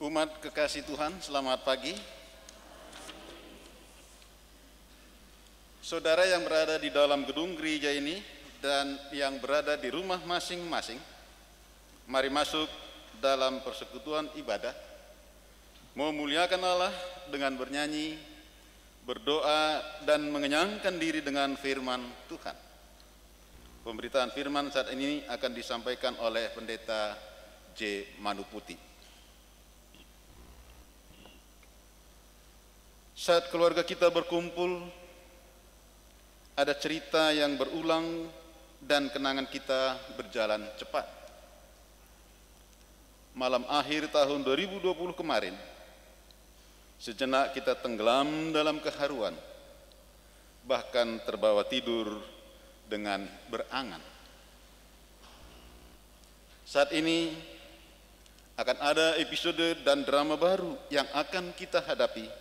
Umat kekasih Tuhan, selamat pagi. Saudara yang berada di dalam gedung gereja ini dan yang berada di rumah masing-masing, mari masuk dalam persekutuan ibadah, memuliakan Allah dengan bernyanyi, berdoa, dan mengenyangkan diri dengan firman Tuhan. Pemberitaan firman saat ini akan disampaikan oleh Pendeta J. Manuputi. Saat keluarga kita berkumpul, ada cerita yang berulang dan kenangan kita berjalan cepat. Malam akhir tahun 2020 kemarin, sejenak kita tenggelam dalam keharuan, bahkan terbawa tidur dengan berangan. Saat ini akan ada episode dan drama baru yang akan kita hadapi,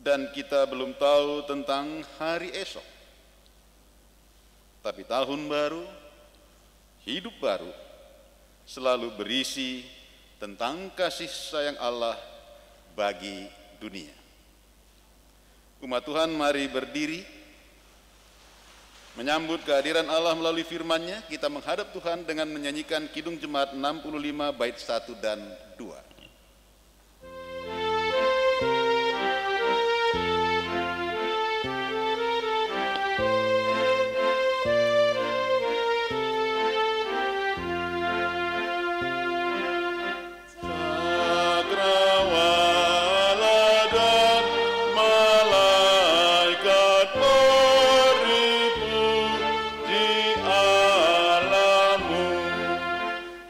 dan kita belum tahu tentang hari esok. Tapi tahun baru, hidup baru, selalu berisi tentang kasih sayang Allah bagi dunia. Umat Tuhan, mari berdiri menyambut kehadiran Allah melalui firman-Nya. Kita menghadap Tuhan dengan menyanyikan Kidung Jemaat 65 bait 1 dan 2.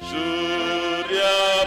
Surya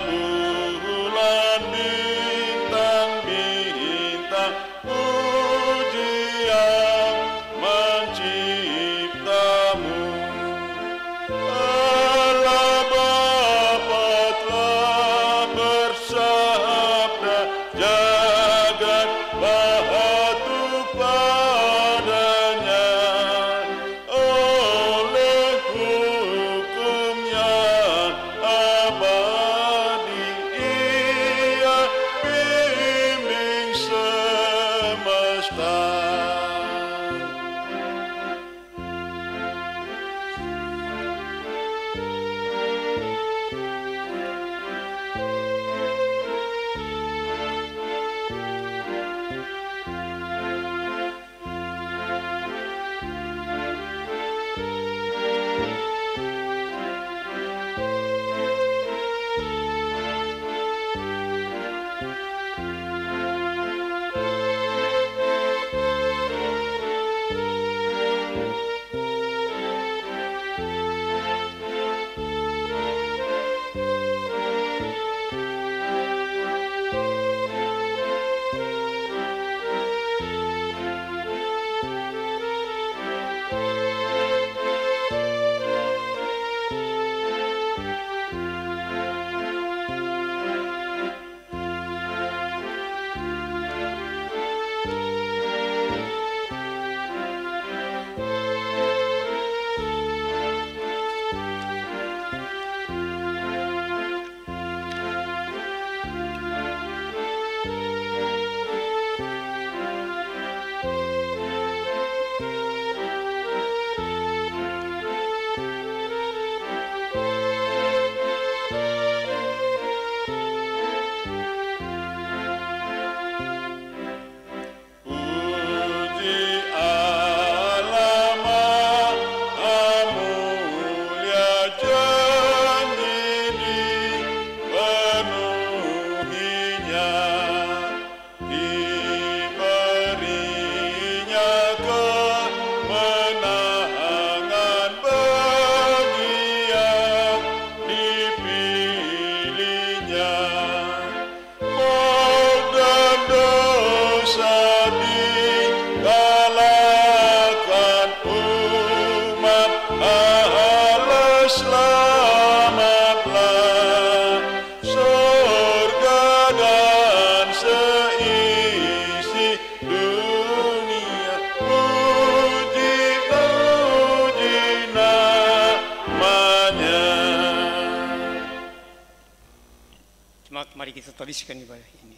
Mari kita tuliskan ibadah ini.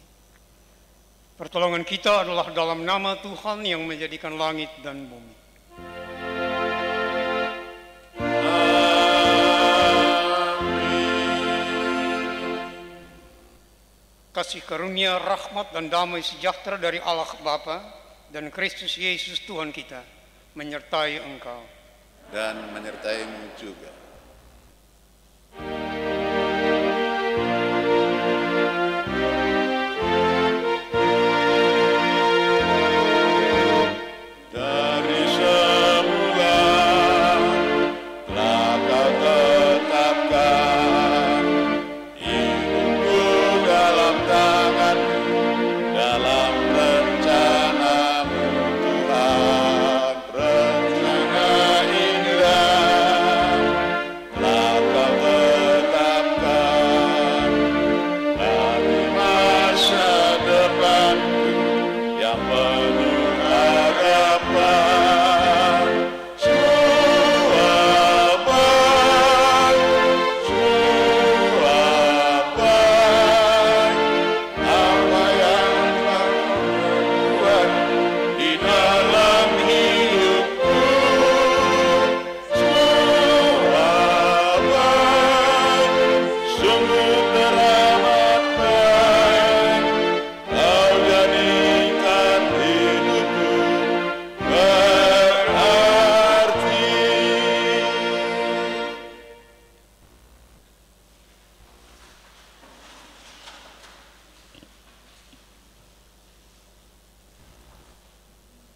Pertolongan kita adalah dalam nama Tuhan yang menjadikan langit dan bumi. Kasih karunia, rahmat dan damai sejahtera dari Allah Bapa dan Kristus Yesus Tuhan kita menyertai engkau. Dan menyertaimu juga.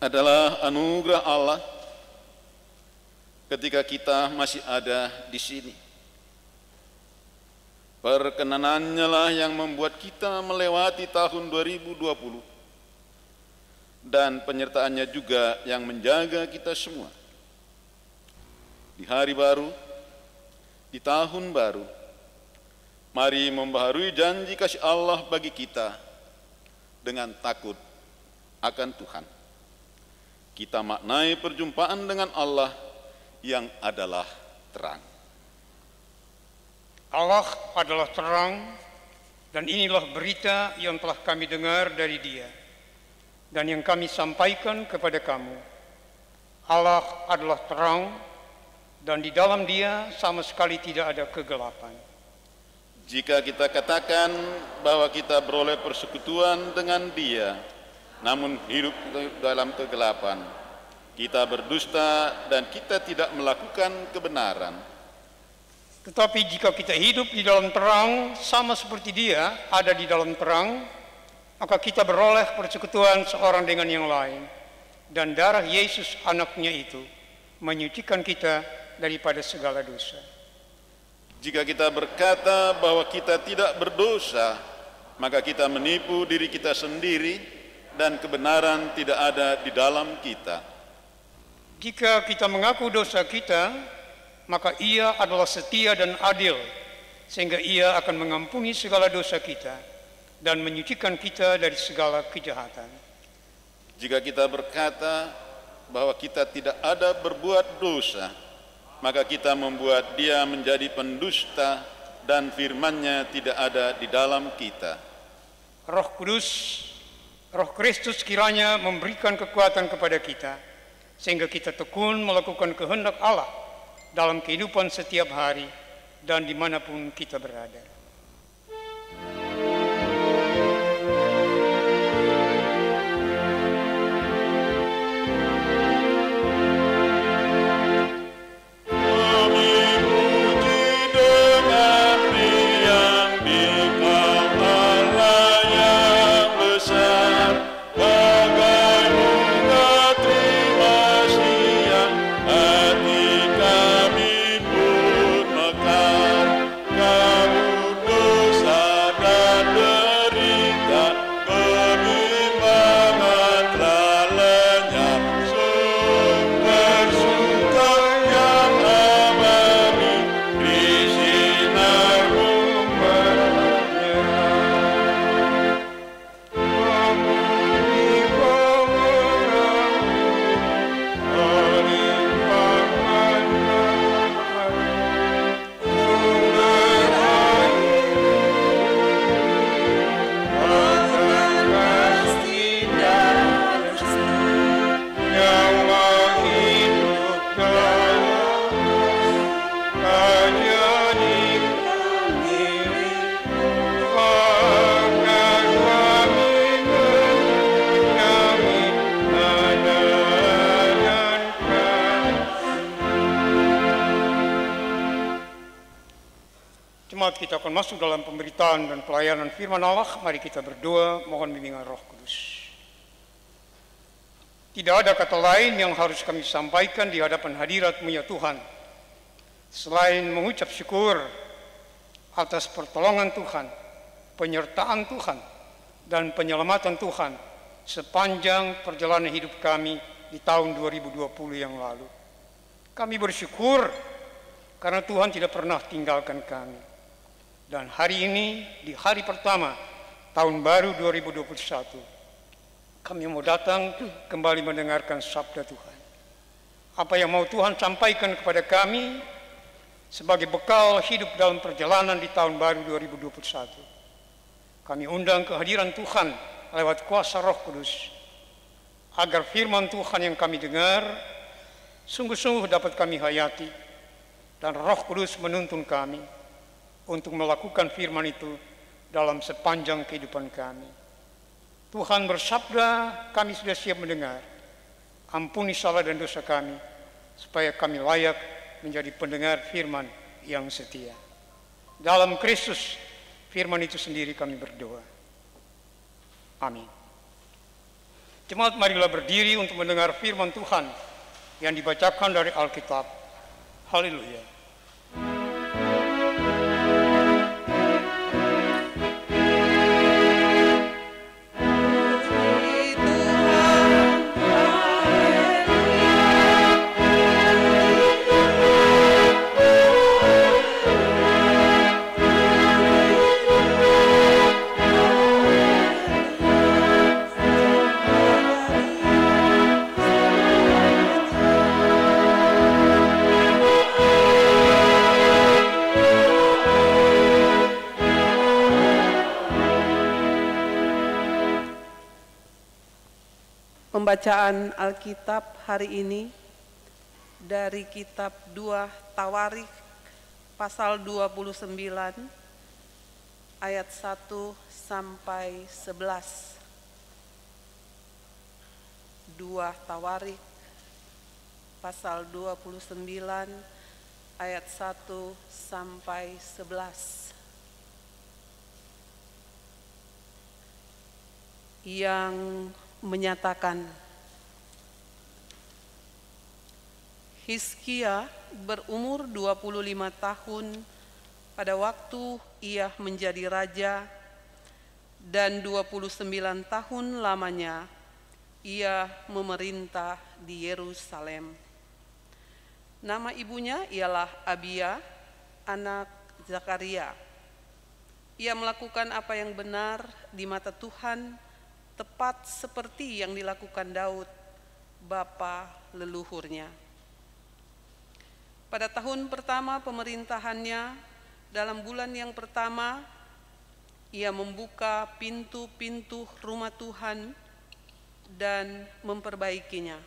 Adalah anugerah Allah ketika kita masih ada di sini. Perkenanannya lah yang membuat kita melewati tahun 2020 dan penyertaannya juga yang menjaga kita semua. Di hari baru, di tahun baru, mari membaharui janji kasih Allah bagi kita dengan takut akan Tuhan. Kita maknai perjumpaan dengan Allah yang adalah terang. Allah adalah terang, dan inilah berita yang telah kami dengar dari Dia dan yang kami sampaikan kepada kamu. Allah adalah terang, dan di dalam Dia sama sekali tidak ada kegelapan. Jika kita katakan bahwa kita beroleh persekutuan dengan Dia, namun hidup dalam kegelapan, kita berdusta dan kita tidak melakukan kebenaran. Tetapi jika kita hidup di dalam terang, sama seperti Dia ada di dalam terang, maka kita beroleh persekutuan seorang dengan yang lain, dan darah Yesus anaknya itu menyucikan kita daripada segala dosa. Jika kita berkata bahwa kita tidak berdosa, maka kita menipu diri kita sendiri dan kebenaran tidak ada di dalam kita. Jika kita mengaku dosa kita, maka Ia adalah setia dan adil, sehingga Ia akan mengampuni segala dosa kita dan menyucikan kita dari segala kejahatan. Jika kita berkata bahwa kita tidak ada berbuat dosa, maka kita membuat Dia menjadi pendusta dan firman-Nya tidak ada di dalam kita. Roh Kudus, Roh Kristus kiranya memberikan kekuatan kepada kita, sehingga kita tekun melakukan kehendak Allah dalam kehidupan setiap hari dan dimanapun kita berada. Hati kami pun mekar, kamu Jemaat, kita akan masuk dalam pemberitaan dan pelayanan firman Allah. Mari kita berdoa, mohon bimbingan Roh Kudus. Tidak ada kata lain yang harus kami sampaikan di hadapan hadirat-Mu ya Tuhan, selain mengucap syukur atas pertolongan Tuhan, penyertaan Tuhan, dan penyelamatan Tuhan sepanjang perjalanan hidup kami di tahun 2020 yang lalu. Kami bersyukur karena Tuhan tidak pernah tinggalkan kami. Dan hari ini, di hari pertama tahun baru 2021, kami mau datang kembali mendengarkan sabda Tuhan. Apa yang mau Tuhan sampaikan kepada kami sebagai bekal hidup dalam perjalanan di tahun baru 2021. Kami undang kehadiran Tuhan lewat kuasa Roh Kudus, agar firman Tuhan yang kami dengar sungguh-sungguh dapat kami hayati, dan Roh Kudus menuntun kami untuk melakukan firman itu dalam sepanjang kehidupan kami. Tuhan bersabda, kami sudah siap mendengar. Ampuni salah dan dosa kami, supaya kami layak menjadi pendengar firman yang setia. Dalam Kristus, firman itu sendiri kami berdoa. Amin. Jemaat, marilah berdiri untuk mendengar firman Tuhan yang dibacakan dari Alkitab. Haleluya. Pembacaan Alkitab hari ini dari kitab 2 Tawarikh pasal 29 ayat 1 sampai 11. 2 Tawarikh pasal 29 ayat 1 sampai 11. Yang menyatakan, Hizkia berumur 25 tahun pada waktu ia menjadi raja, dan 29 tahun lamanya ia memerintah di Yerusalem. Nama ibunya ialah Abia, anak Zakaria. Ia melakukan apa yang benar di mata Tuhan, tepat seperti yang dilakukan Daud, bapa leluhurnya. Pada tahun pertama pemerintahannya, dalam bulan yang pertama, ia membuka pintu-pintu rumah Tuhan dan memperbaikinya.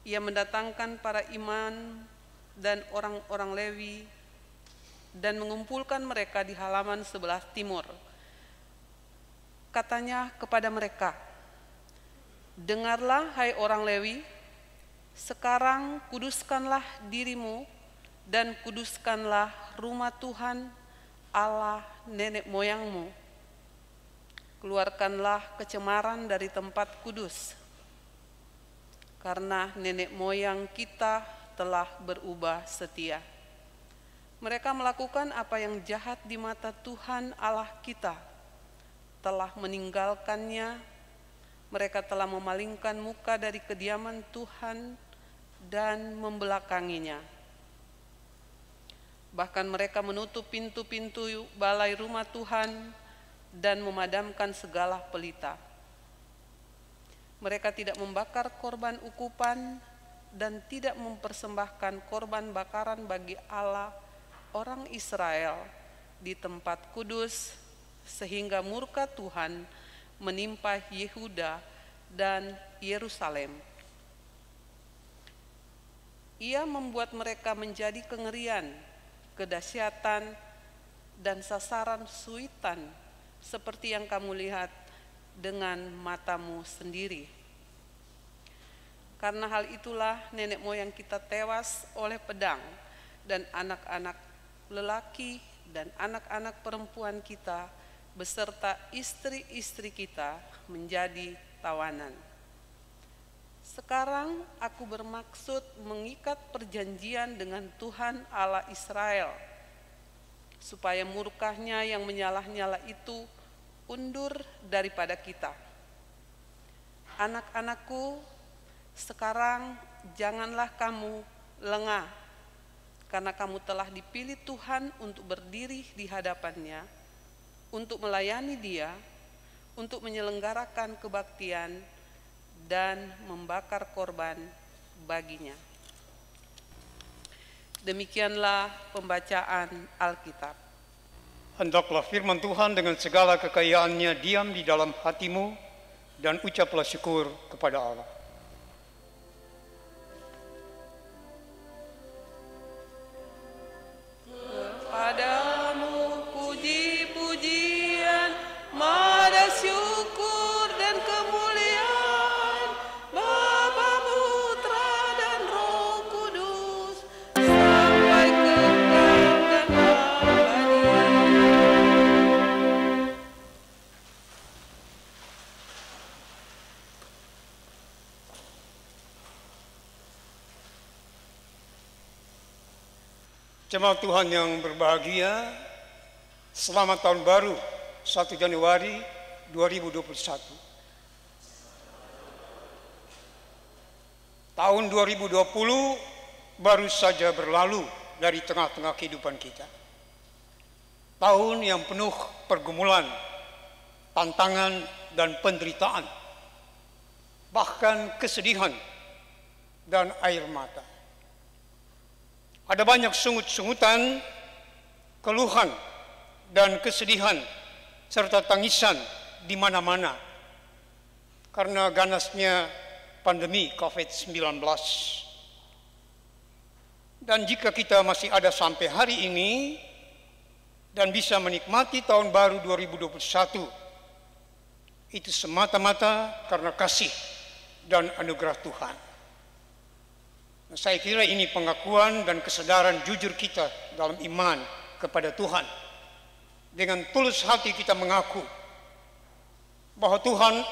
Ia mendatangkan para imam dan orang-orang Lewi dan mengumpulkan mereka di halaman sebelah timur. Katanya kepada mereka, dengarlah hai orang Lewi, sekarang kuduskanlah dirimu dan kuduskanlah rumah Tuhan Allah nenek moyangmu. Keluarkanlah kecemaran dari tempat kudus, karena nenek moyang kita telah berubah setia. Mereka melakukan apa yang jahat di mata Tuhan Allah kita, telah meninggalkannya. Mereka telah memalingkan muka dari kediaman Tuhan dan membelakanginya. Bahkan mereka menutup pintu-pintu balai rumah Tuhan dan memadamkan segala pelita. Mereka tidak membakar korban ukupan dan tidak mempersembahkan korban bakaran bagi Allah orang Israel di tempat kudus, sehingga murka Tuhan menimpa Yehuda dan Yerusalem. Ia membuat mereka menjadi kengerian, kedahsyatan, dan sasaran suitan seperti yang kamu lihat dengan matamu sendiri. Karena hal itulah nenek moyang kita tewas oleh pedang dan anak-anak lelaki, dan anak-anak perempuan kita beserta istri-istri kita menjadi tawanan. Sekarang aku bermaksud mengikat perjanjian dengan Tuhan Allah Israel, supaya murkahnya yang menyala-nyala itu undur daripada kita. Anak-anakku, sekarang janganlah kamu lengah, karena kamu telah dipilih Tuhan untuk berdiri di hadapannya, untuk melayani Dia, untuk menyelenggarakan kebaktian, dan membakar korban baginya. Demikianlah pembacaan Alkitab. Hendaklah firman Tuhan dengan segala kekayaannya diam di dalam hatimu, dan ucaplah syukur kepada Allah. Kepadamu puji-pujian, mada syukur dan kemuliaan, Bapa, Putra, dan Roh Kudus, sampai kekal dan abadi. Jemaat Tuhan yang berbahagia, selamat tahun baru 1 Januari 2021. Tahun 2020 baru saja berlalu dari tengah-tengah kehidupan kita. Tahun yang penuh pergumulan, tantangan, dan penderitaan, bahkan kesedihan dan air mata. Ada banyak sungut-sungutan, keluhan, dan kesedihan, serta tangisan di mana-mana karena ganasnya pandemi COVID-19. Dan jika kita masih ada sampai hari ini dan bisa menikmati tahun baru 2021, itu semata-mata karena kasih dan anugerah Tuhan. Saya kira ini pengakuan dan kesadaran jujur kita dalam iman kepada Tuhan. Dengan tulus hati kita mengaku bahwa Tuhan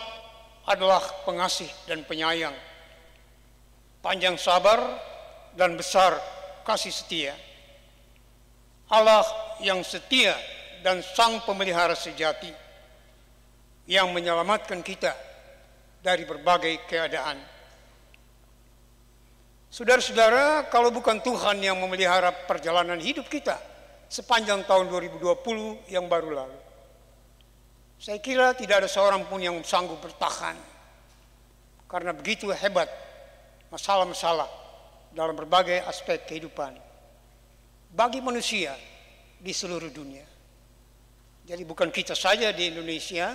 adalah pengasih dan penyayang, panjang sabar dan besar kasih setia. Allah yang setia dan sang pemelihara sejati yang menyelamatkan kita dari berbagai keadaan. Saudara-saudara, kalau bukan Tuhan yang memelihara perjalanan hidup kita sepanjang tahun 2020 yang baru lalu, saya kira tidak ada seorang pun yang sanggup bertahan, karena begitu hebat masalah-masalah dalam berbagai aspek kehidupan bagi manusia di seluruh dunia. Jadi bukan kita saja di Indonesia,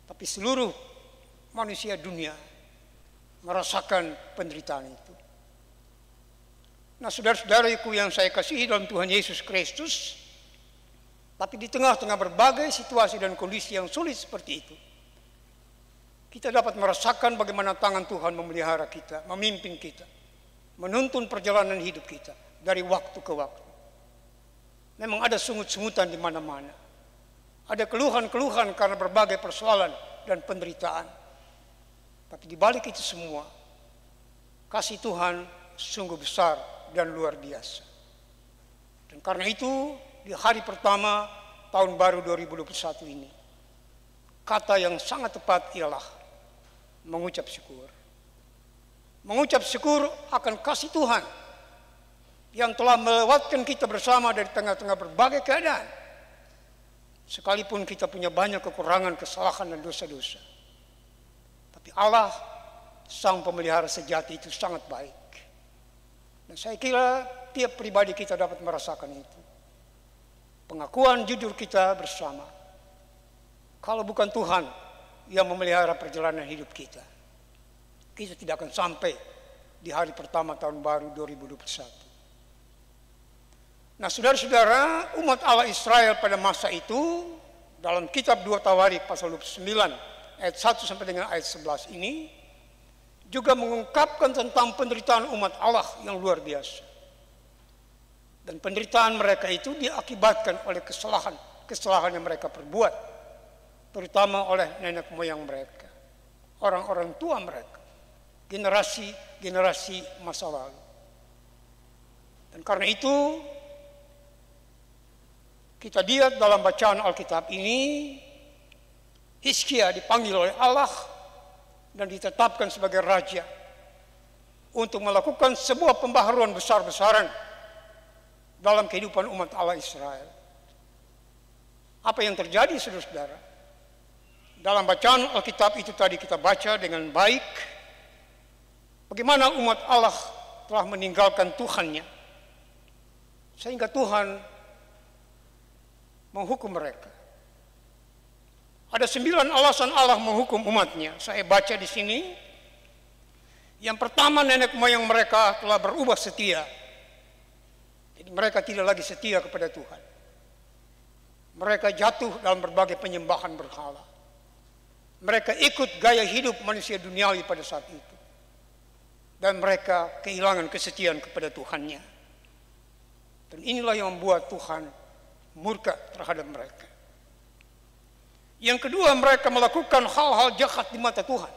tapi seluruh manusia dunia merasakan penderitaan itu. Nah, saudara-saudaraku yang saya kasihi dalam Tuhan Yesus Kristus, tapi di tengah-tengah berbagai situasi dan kondisi yang sulit seperti itu, kita dapat merasakan bagaimana tangan Tuhan memelihara kita, memimpin kita, menuntun perjalanan hidup kita dari waktu ke waktu. Memang ada sungut-sungutan di mana-mana, ada keluhan-keluhan karena berbagai persoalan dan penderitaan. Tapi di balik itu semua, kasih Tuhan sungguh besar dan luar biasa. Dan karena itu, di hari pertama tahun baru 2021 ini, kata yang sangat tepat ialah mengucap syukur. Mengucap syukur akan kasih Tuhan yang telah melewatkan kita bersama dari tengah-tengah berbagai keadaan. Sekalipun kita punya banyak kekurangan, kesalahan, dan dosa-dosa. Tapi Allah, sang pemelihara sejati itu sangat baik. Dan saya kira tiap pribadi kita dapat merasakan itu. Pengakuan jujur kita bersama. Kalau bukan Tuhan yang memelihara perjalanan hidup kita, kita tidak akan sampai di hari pertama tahun baru 2021. Nah, saudara-saudara, umat Allah Israel pada masa itu, dalam kitab 2 Tawarik pasal 29 ayat 1 sampai dengan ayat 11 ini, juga mengungkapkan tentang penderitaan umat Allah yang luar biasa. Dan penderitaan mereka itu diakibatkan oleh kesalahan yang mereka perbuat, terutama oleh nenek moyang mereka, orang-orang tua mereka, generasi masa lalu. Dan karena itu kita lihat dalam bacaan Alkitab ini, Hizkia dipanggil oleh Allah dan ditetapkan sebagai raja untuk melakukan sebuah pembaharuan besar-besaran dalam kehidupan umat Allah Israel. Apa yang terjadi, saudara-saudara? Dalam bacaan Alkitab itu tadi kita baca dengan baik bagaimana umat Allah telah meninggalkan Tuhannya, sehingga Tuhan menghukum mereka. Ada 9 alasan Allah menghukum umatnya. Saya baca di sini. Yang pertama, nenek moyang mereka telah berubah setia. Jadi mereka tidak lagi setia kepada Tuhan. Mereka jatuh dalam berbagai penyembahan berhala. Mereka ikut gaya hidup manusia duniawi pada saat itu. Dan mereka kehilangan kesetiaan kepada Tuhannya. Dan inilah yang membuat Tuhan murka terhadap mereka. Yang kedua, mereka melakukan hal-hal jahat di mata Tuhan.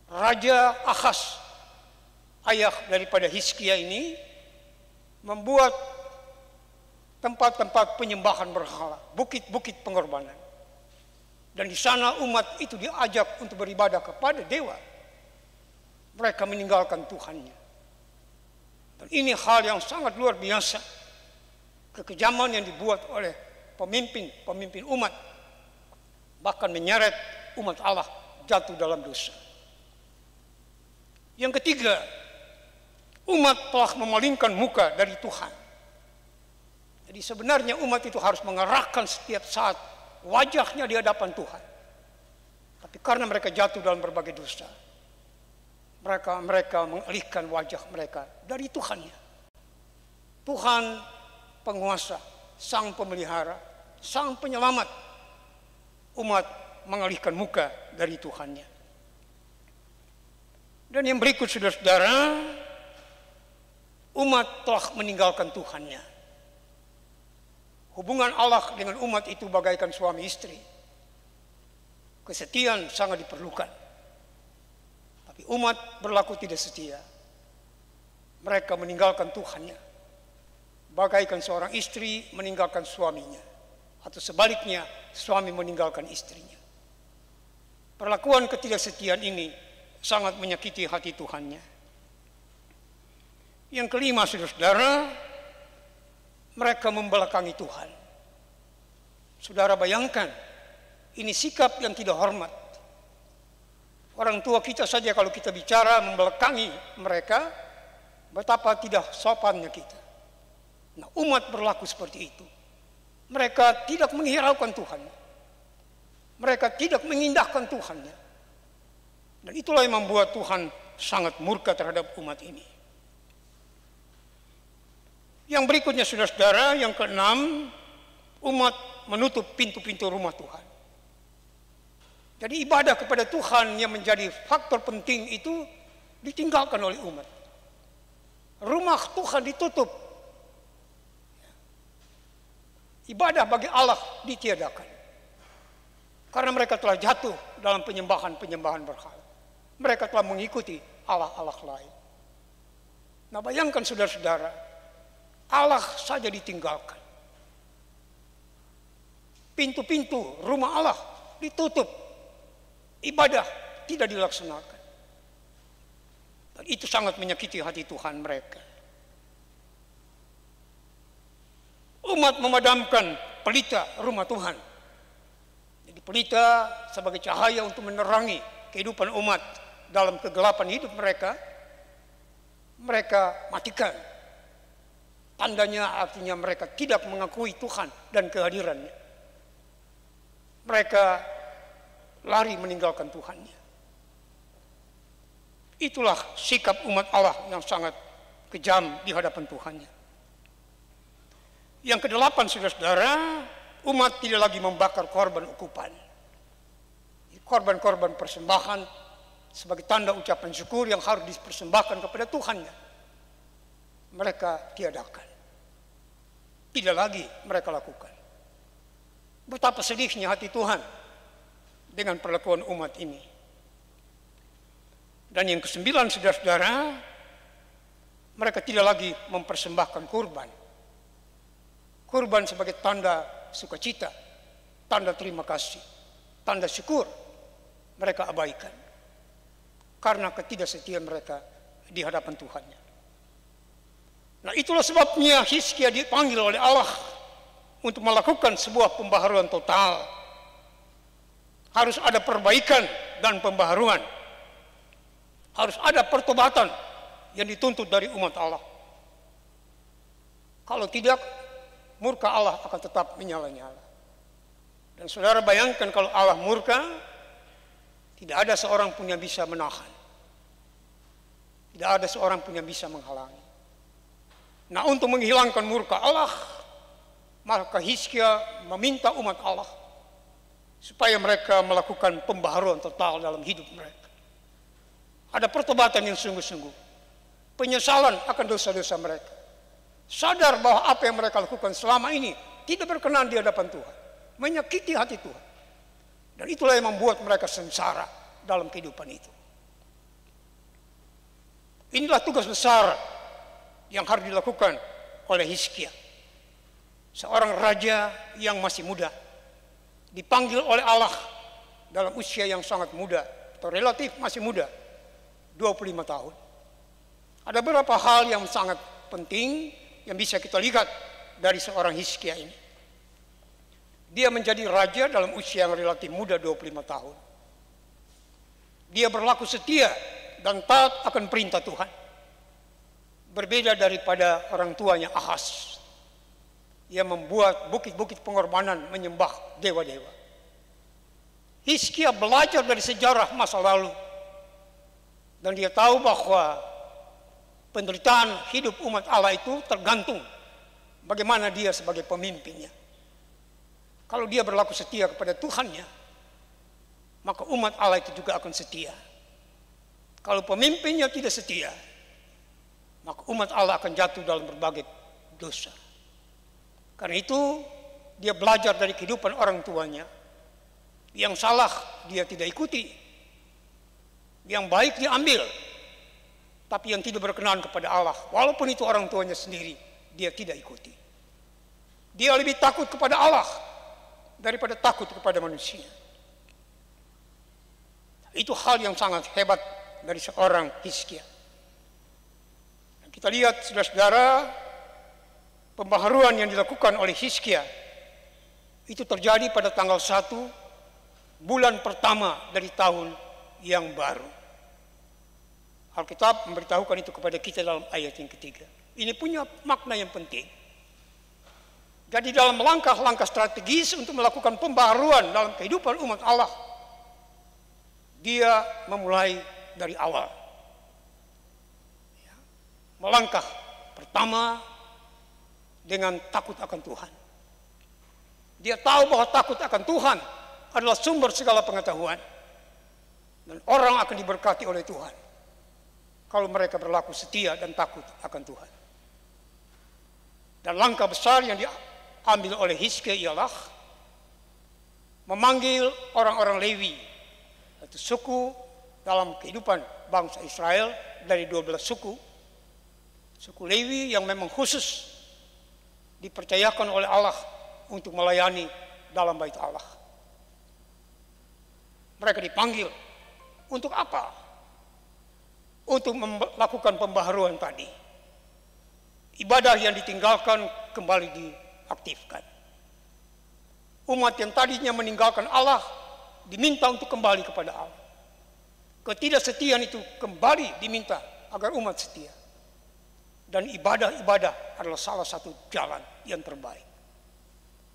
Raja Ahaz, ayah daripada Hizkia ini, membuat tempat-tempat penyembahan berhala, bukit-bukit pengorbanan. Dan di sana umat itu diajak untuk beribadah kepada dewa. Mereka meninggalkan Tuhannya. Dan ini hal yang sangat luar biasa. Kekejaman yang dibuat oleh pemimpin umat, bahkan menyeret umat Allah jatuh dalam dosa. Yang ketiga, umat telah memalingkan muka dari Tuhan. Jadi sebenarnya umat itu harus mengerahkan setiap saat wajahnya di hadapan Tuhan. Tapi karena mereka jatuh dalam berbagai dosa, mereka mengalihkan wajah mereka dari Tuhannya. Tuhan penguasa, sang pemelihara, sang penyelamat, umat mengalihkan muka dari Tuhannya. Dan yang berikut, saudara-saudara, umat telah meninggalkan Tuhannya. Hubungan Allah dengan umat itu bagaikan suami istri. Kesetiaan sangat diperlukan. Tapi umat berlaku tidak setia. Mereka meninggalkan Tuhannya. Bagaikan seorang istri meninggalkan suaminya. Atau sebaliknya, suami meninggalkan istrinya. Perlakuan ketidaksetiaan ini sangat menyakiti hati Tuhannya. Yang kelima, saudara-saudara, mereka membelakangi Tuhan. Saudara bayangkan, ini sikap yang tidak hormat. Orang tua kita saja kalau kita bicara membelakangi mereka, betapa tidak sopannya kita. Nah, umat berlaku seperti itu. Mereka tidak menghiraukan Tuhan. Mereka tidak mengindahkan Tuhannya. Dan itulah yang membuat Tuhan sangat murka terhadap umat ini. Yang berikutnya, saudara-saudara, yang keenam, umat menutup pintu-pintu rumah Tuhan. Jadi ibadah kepada Tuhan yang menjadi faktor penting itu ditinggalkan oleh umat. Rumah Tuhan ditutup. Ibadah bagi Allah ditiadakan. Karena mereka telah jatuh dalam penyembahan berhala. Mereka telah mengikuti Allah-Allah lain. Nah, bayangkan saudara-saudara, Allah saja ditinggalkan. Pintu-pintu rumah Allah ditutup. Ibadah tidak dilaksanakan. Dan itu sangat menyakiti hati Tuhan mereka. Umat memadamkan pelita rumah Tuhan. Jadi pelita sebagai cahaya untuk menerangi kehidupan umat dalam kegelapan hidup mereka, mereka matikan. Tandanya artinya mereka tidak mengakui Tuhan dan kehadirannya. Mereka lari meninggalkan Tuhannya. Itulah sikap umat Allah yang sangat kejam di hadapan Tuhannya. Yang kedelapan, saudara-saudara, umat tidak lagi membakar korban ukupan. Korban-korban persembahan sebagai tanda ucapan syukur yang harus dipersembahkan kepada Tuhannya. mereka tiadakan. Tidak lagi mereka lakukan. Betapa sedihnya hati Tuhan dengan perlakuan umat ini. Dan yang kesembilan, saudara-saudara, mereka tidak lagi mempersembahkan kurban. Kurban sebagai tanda sukacita, tanda terima kasih, tanda syukur, mereka abaikan. Karena ketidaksetiaan mereka di hadapan Tuhannya. Nah, itulah sebabnya Hizkia dipanggil oleh Allah untuk melakukan sebuah pembaharuan total. Harus ada perbaikan dan pembaharuan. Harus ada pertobatan yang dituntut dari umat Allah. Kalau tidak, murka Allah akan tetap menyala-nyala. Dan saudara bayangkan kalau Allah murka, tidak ada seorang pun yang bisa menahan. Tidak ada seorang pun yang bisa menghalangi. Nah, untuk menghilangkan murka Allah, maka Hizkia meminta umat Allah supaya mereka melakukan pembaharuan total dalam hidup mereka. Ada pertobatan yang sungguh-sungguh, penyesalan akan dosa-dosa mereka, sadar bahwa apa yang mereka lakukan selama ini tidak berkenan di hadapan Tuhan, menyakiti hati Tuhan. Dan itulah yang membuat mereka sengsara dalam kehidupan itu. Inilah tugas besar yang harus dilakukan oleh Hizkia. Seorang raja yang masih muda, dipanggil oleh Allah dalam usia yang sangat muda, atau relatif masih muda, 25 tahun. Ada beberapa hal yang sangat penting yang bisa kita lihat dari seorang Hizkia ini. Dia menjadi raja dalam usia yang relatif muda, 25 tahun. Dia berlaku setia dan taat akan perintah Tuhan. Berbeda daripada orang tuanya Ahaz yang membuat bukit-bukit pengorbanan menyembah dewa-dewa. Hizkia belajar dari sejarah masa lalu dan dia tahu bahwa penderitaan hidup umat Allah itu tergantung bagaimana dia sebagai pemimpinnya. Kalau dia berlaku setia kepada Tuhannya, maka umat Allah itu juga akan setia. Kalau pemimpinnya tidak setia, maka umat Allah akan jatuh dalam berbagai dosa. Karena itu dia belajar dari kehidupan orang tuanya. Yang salah dia tidak ikuti, yang baik diambil, tapi yang tidak berkenan kepada Allah, walaupun itu orang tuanya sendiri, dia tidak ikuti. Dia lebih takut kepada Allah daripada takut kepada manusia. Itu hal yang sangat hebat dari seorang Hizkia. Kita lihat, saudara-saudara, pembaharuan yang dilakukan oleh Hizkia itu terjadi pada tanggal 1 bulan pertama dari tahun yang baru. Alkitab memberitahukan itu kepada kita dalam ayat yang ketiga. Ini punya makna yang penting. Jadi dalam langkah-langkah strategis untuk melakukan pembaharuan dalam kehidupan umat Allah, dia memulai dari awal. Melangkah pertama dengan takut akan Tuhan. Dia tahu bahwa takut akan Tuhan adalah sumber segala pengetahuan. Dan orang akan diberkati oleh Tuhan kalau mereka berlaku setia dan takut akan Tuhan. Dan langkah besar yang diambil oleh Hizkia ialah memanggil orang-orang Lewi, atau suku dalam kehidupan bangsa Israel dari 12 suku. Suku Lewi yang memang khusus dipercayakan oleh Allah untuk melayani dalam bait Allah. Mereka dipanggil untuk apa? Untuk melakukan pembaharuan tadi. Ibadah yang ditinggalkan kembali diaktifkan. Umat yang tadinya meninggalkan Allah diminta untuk kembali kepada Allah. Ketidaksetiaan itu kembali diminta agar umat setia. Dan ibadah-ibadah adalah salah satu jalan yang terbaik.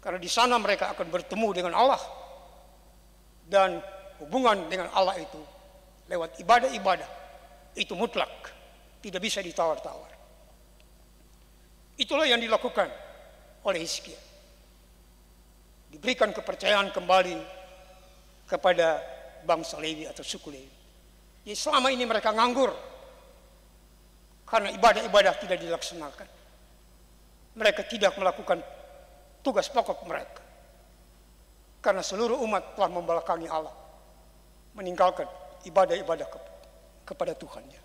Karena di sana mereka akan bertemu dengan Allah. Dan hubungan dengan Allah itu lewat ibadah-ibadah itu mutlak, tidak bisa ditawar-tawar. Itulah yang dilakukan oleh Hizkia. Diberikan kepercayaan kembali kepada bangsa Lewi atau suku Lewi. Jadi selama ini mereka nganggur. karena ibadah-ibadah tidak dilaksanakan. Mereka tidak melakukan tugas pokok mereka. Karena seluruh umat telah membelakangi Allah, meninggalkan ibadah-ibadah kepada Tuhannya.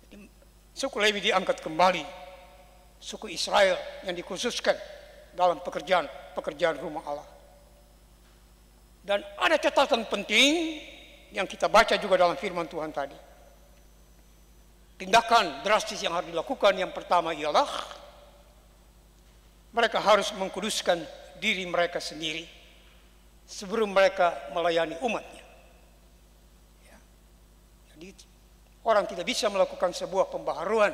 Jadi, suku Lewi diangkat kembali, suku Israel yang dikhususkan dalam pekerjaan rumah Allah. Dan ada catatan penting yang kita baca juga dalam firman Tuhan tadi. Tindakan drastis yang harus dilakukan yang pertama ialah mereka harus mengkuduskan diri mereka sendiri sebelum mereka melayani umatnya. Ya. Jadi orang tidak bisa melakukan sebuah pembaharuan,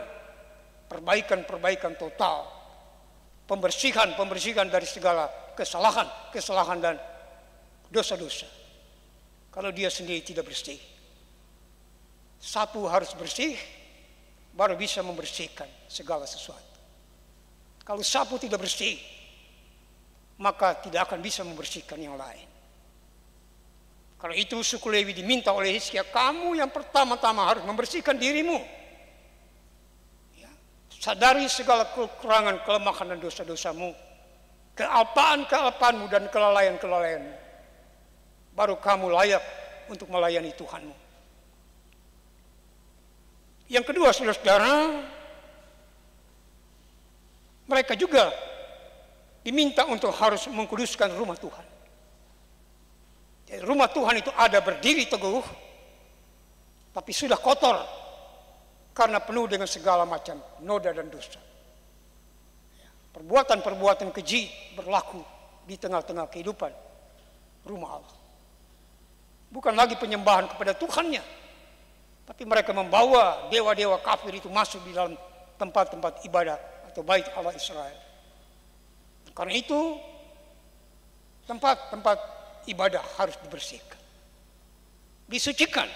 perbaikan total, pembersihan dari segala kesalahan dan dosa-dosa, kalau dia sendiri tidak bersih. Sapu harus bersih, baru bisa membersihkan segala sesuatu. Kalau sapu tidak bersih, maka tidak akan bisa membersihkan yang lain. Karena itu suku Lewi diminta oleh Hizkia, kamu yang pertama-tama harus membersihkan dirimu. Ya. Sadari segala kekurangan, kelemahan dan dosa-dosamu, kealpaan-kealpaanmu dan kelalaian-kelalaianmu. Baru kamu layak untuk melayani Tuhanmu. Yang kedua, saudara-saudara, mereka juga diminta untuk harus mengkuduskan rumah Tuhan. Jadi rumah Tuhan itu ada berdiri teguh, tapi sudah kotor karena penuh dengan segala macam noda dan dosa. Perbuatan-perbuatan keji berlaku di tengah-tengah kehidupan rumah Allah. Bukan lagi penyembahan kepada Tuhannya, tapi mereka membawa dewa-dewa kafir itu masuk di dalam tempat-tempat ibadah atau bait Allah Israel. Karena itu tempat-tempat ibadah harus dibersihkan, disucikan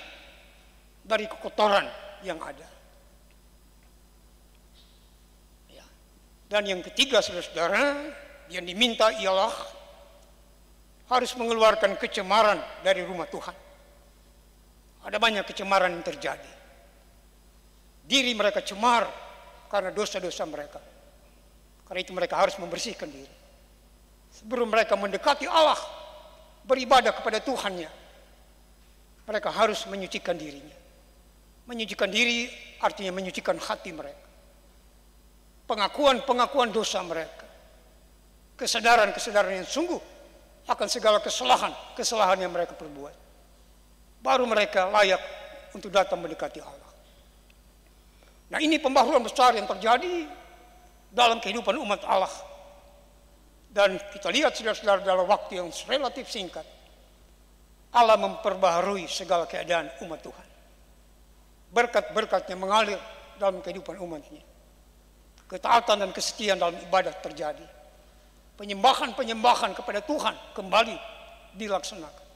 dari kekotoran yang ada. Ya. Dan yang ketiga, saudara-saudara, yang diminta ialah harus mengeluarkan kecemaran dari rumah Tuhan. Ada banyak kecemaran yang terjadi. Diri mereka cemar karena dosa-dosa mereka. Karena itu mereka harus membersihkan diri. Sebelum mereka mendekati Allah, beribadah kepada Tuhannya, mereka harus menyucikan dirinya. Menyucikan diri artinya menyucikan hati mereka. Pengakuan dosa mereka. Kesadaran yang sungguh akan segala kesalahan yang mereka perbuat. Baru mereka layak untuk datang mendekati Allah. Nah, ini pembaharuan besar yang terjadi dalam kehidupan umat Allah. Dan kita lihat saudara-saudara dalam waktu yang relatif singkat, Allah memperbaharui segala keadaan umat Tuhan. Berkat-berkatnya mengalir dalam kehidupan umatnya. Ketaatan dan kesetiaan dalam ibadah terjadi. Penyembahan kepada Tuhan kembali dilaksanakan.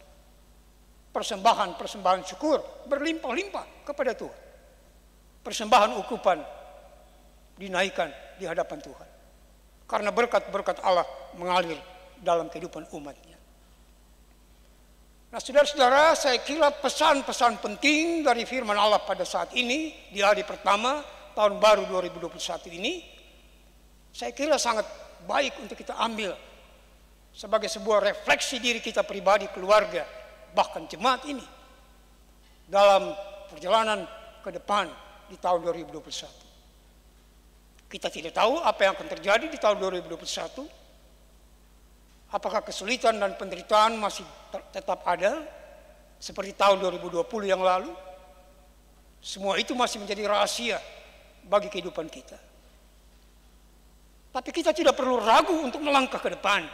Persembahan syukur berlimpah-limpah kepada Tuhan. Persembahan ukupan dinaikkan di hadapan Tuhan. Karena berkat-berkat Allah mengalir dalam kehidupan umatnya. Nah, saudara-saudara, saya kira pesan-pesan penting dari firman Allah pada saat ini, di hari pertama tahun baru 2021 ini, saya kira sangat baik untuk kita ambil sebagai sebuah refleksi diri kita pribadi, keluarga, bahkan jemaat ini dalam perjalanan ke depan di tahun 2021. Kita tidak tahu apa yang akan terjadi di tahun 2021. Apakah kesulitan dan penderitaan masih tetap ada seperti tahun 2020 yang lalu? Semua itu masih menjadi rahasia bagi kehidupan kita. Tapi kita tidak perlu ragu untuk melangkah ke depan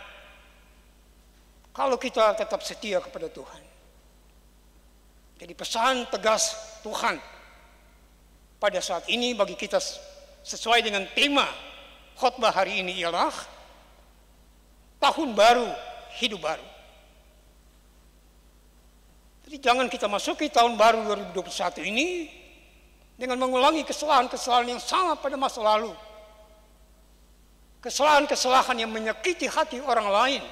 kalau kita tetap setia kepada Tuhan. Jadi pesan tegas Tuhan pada saat ini bagi kita sesuai dengan tema khotbah hari ini ialah tahun baru, hidup baru. Jadi jangan kita masuki tahun baru 2021 ini dengan mengulangi kesalahan-kesalahan yang sama pada masa lalu. Kesalahan-kesalahan yang menyakiti hati orang lain.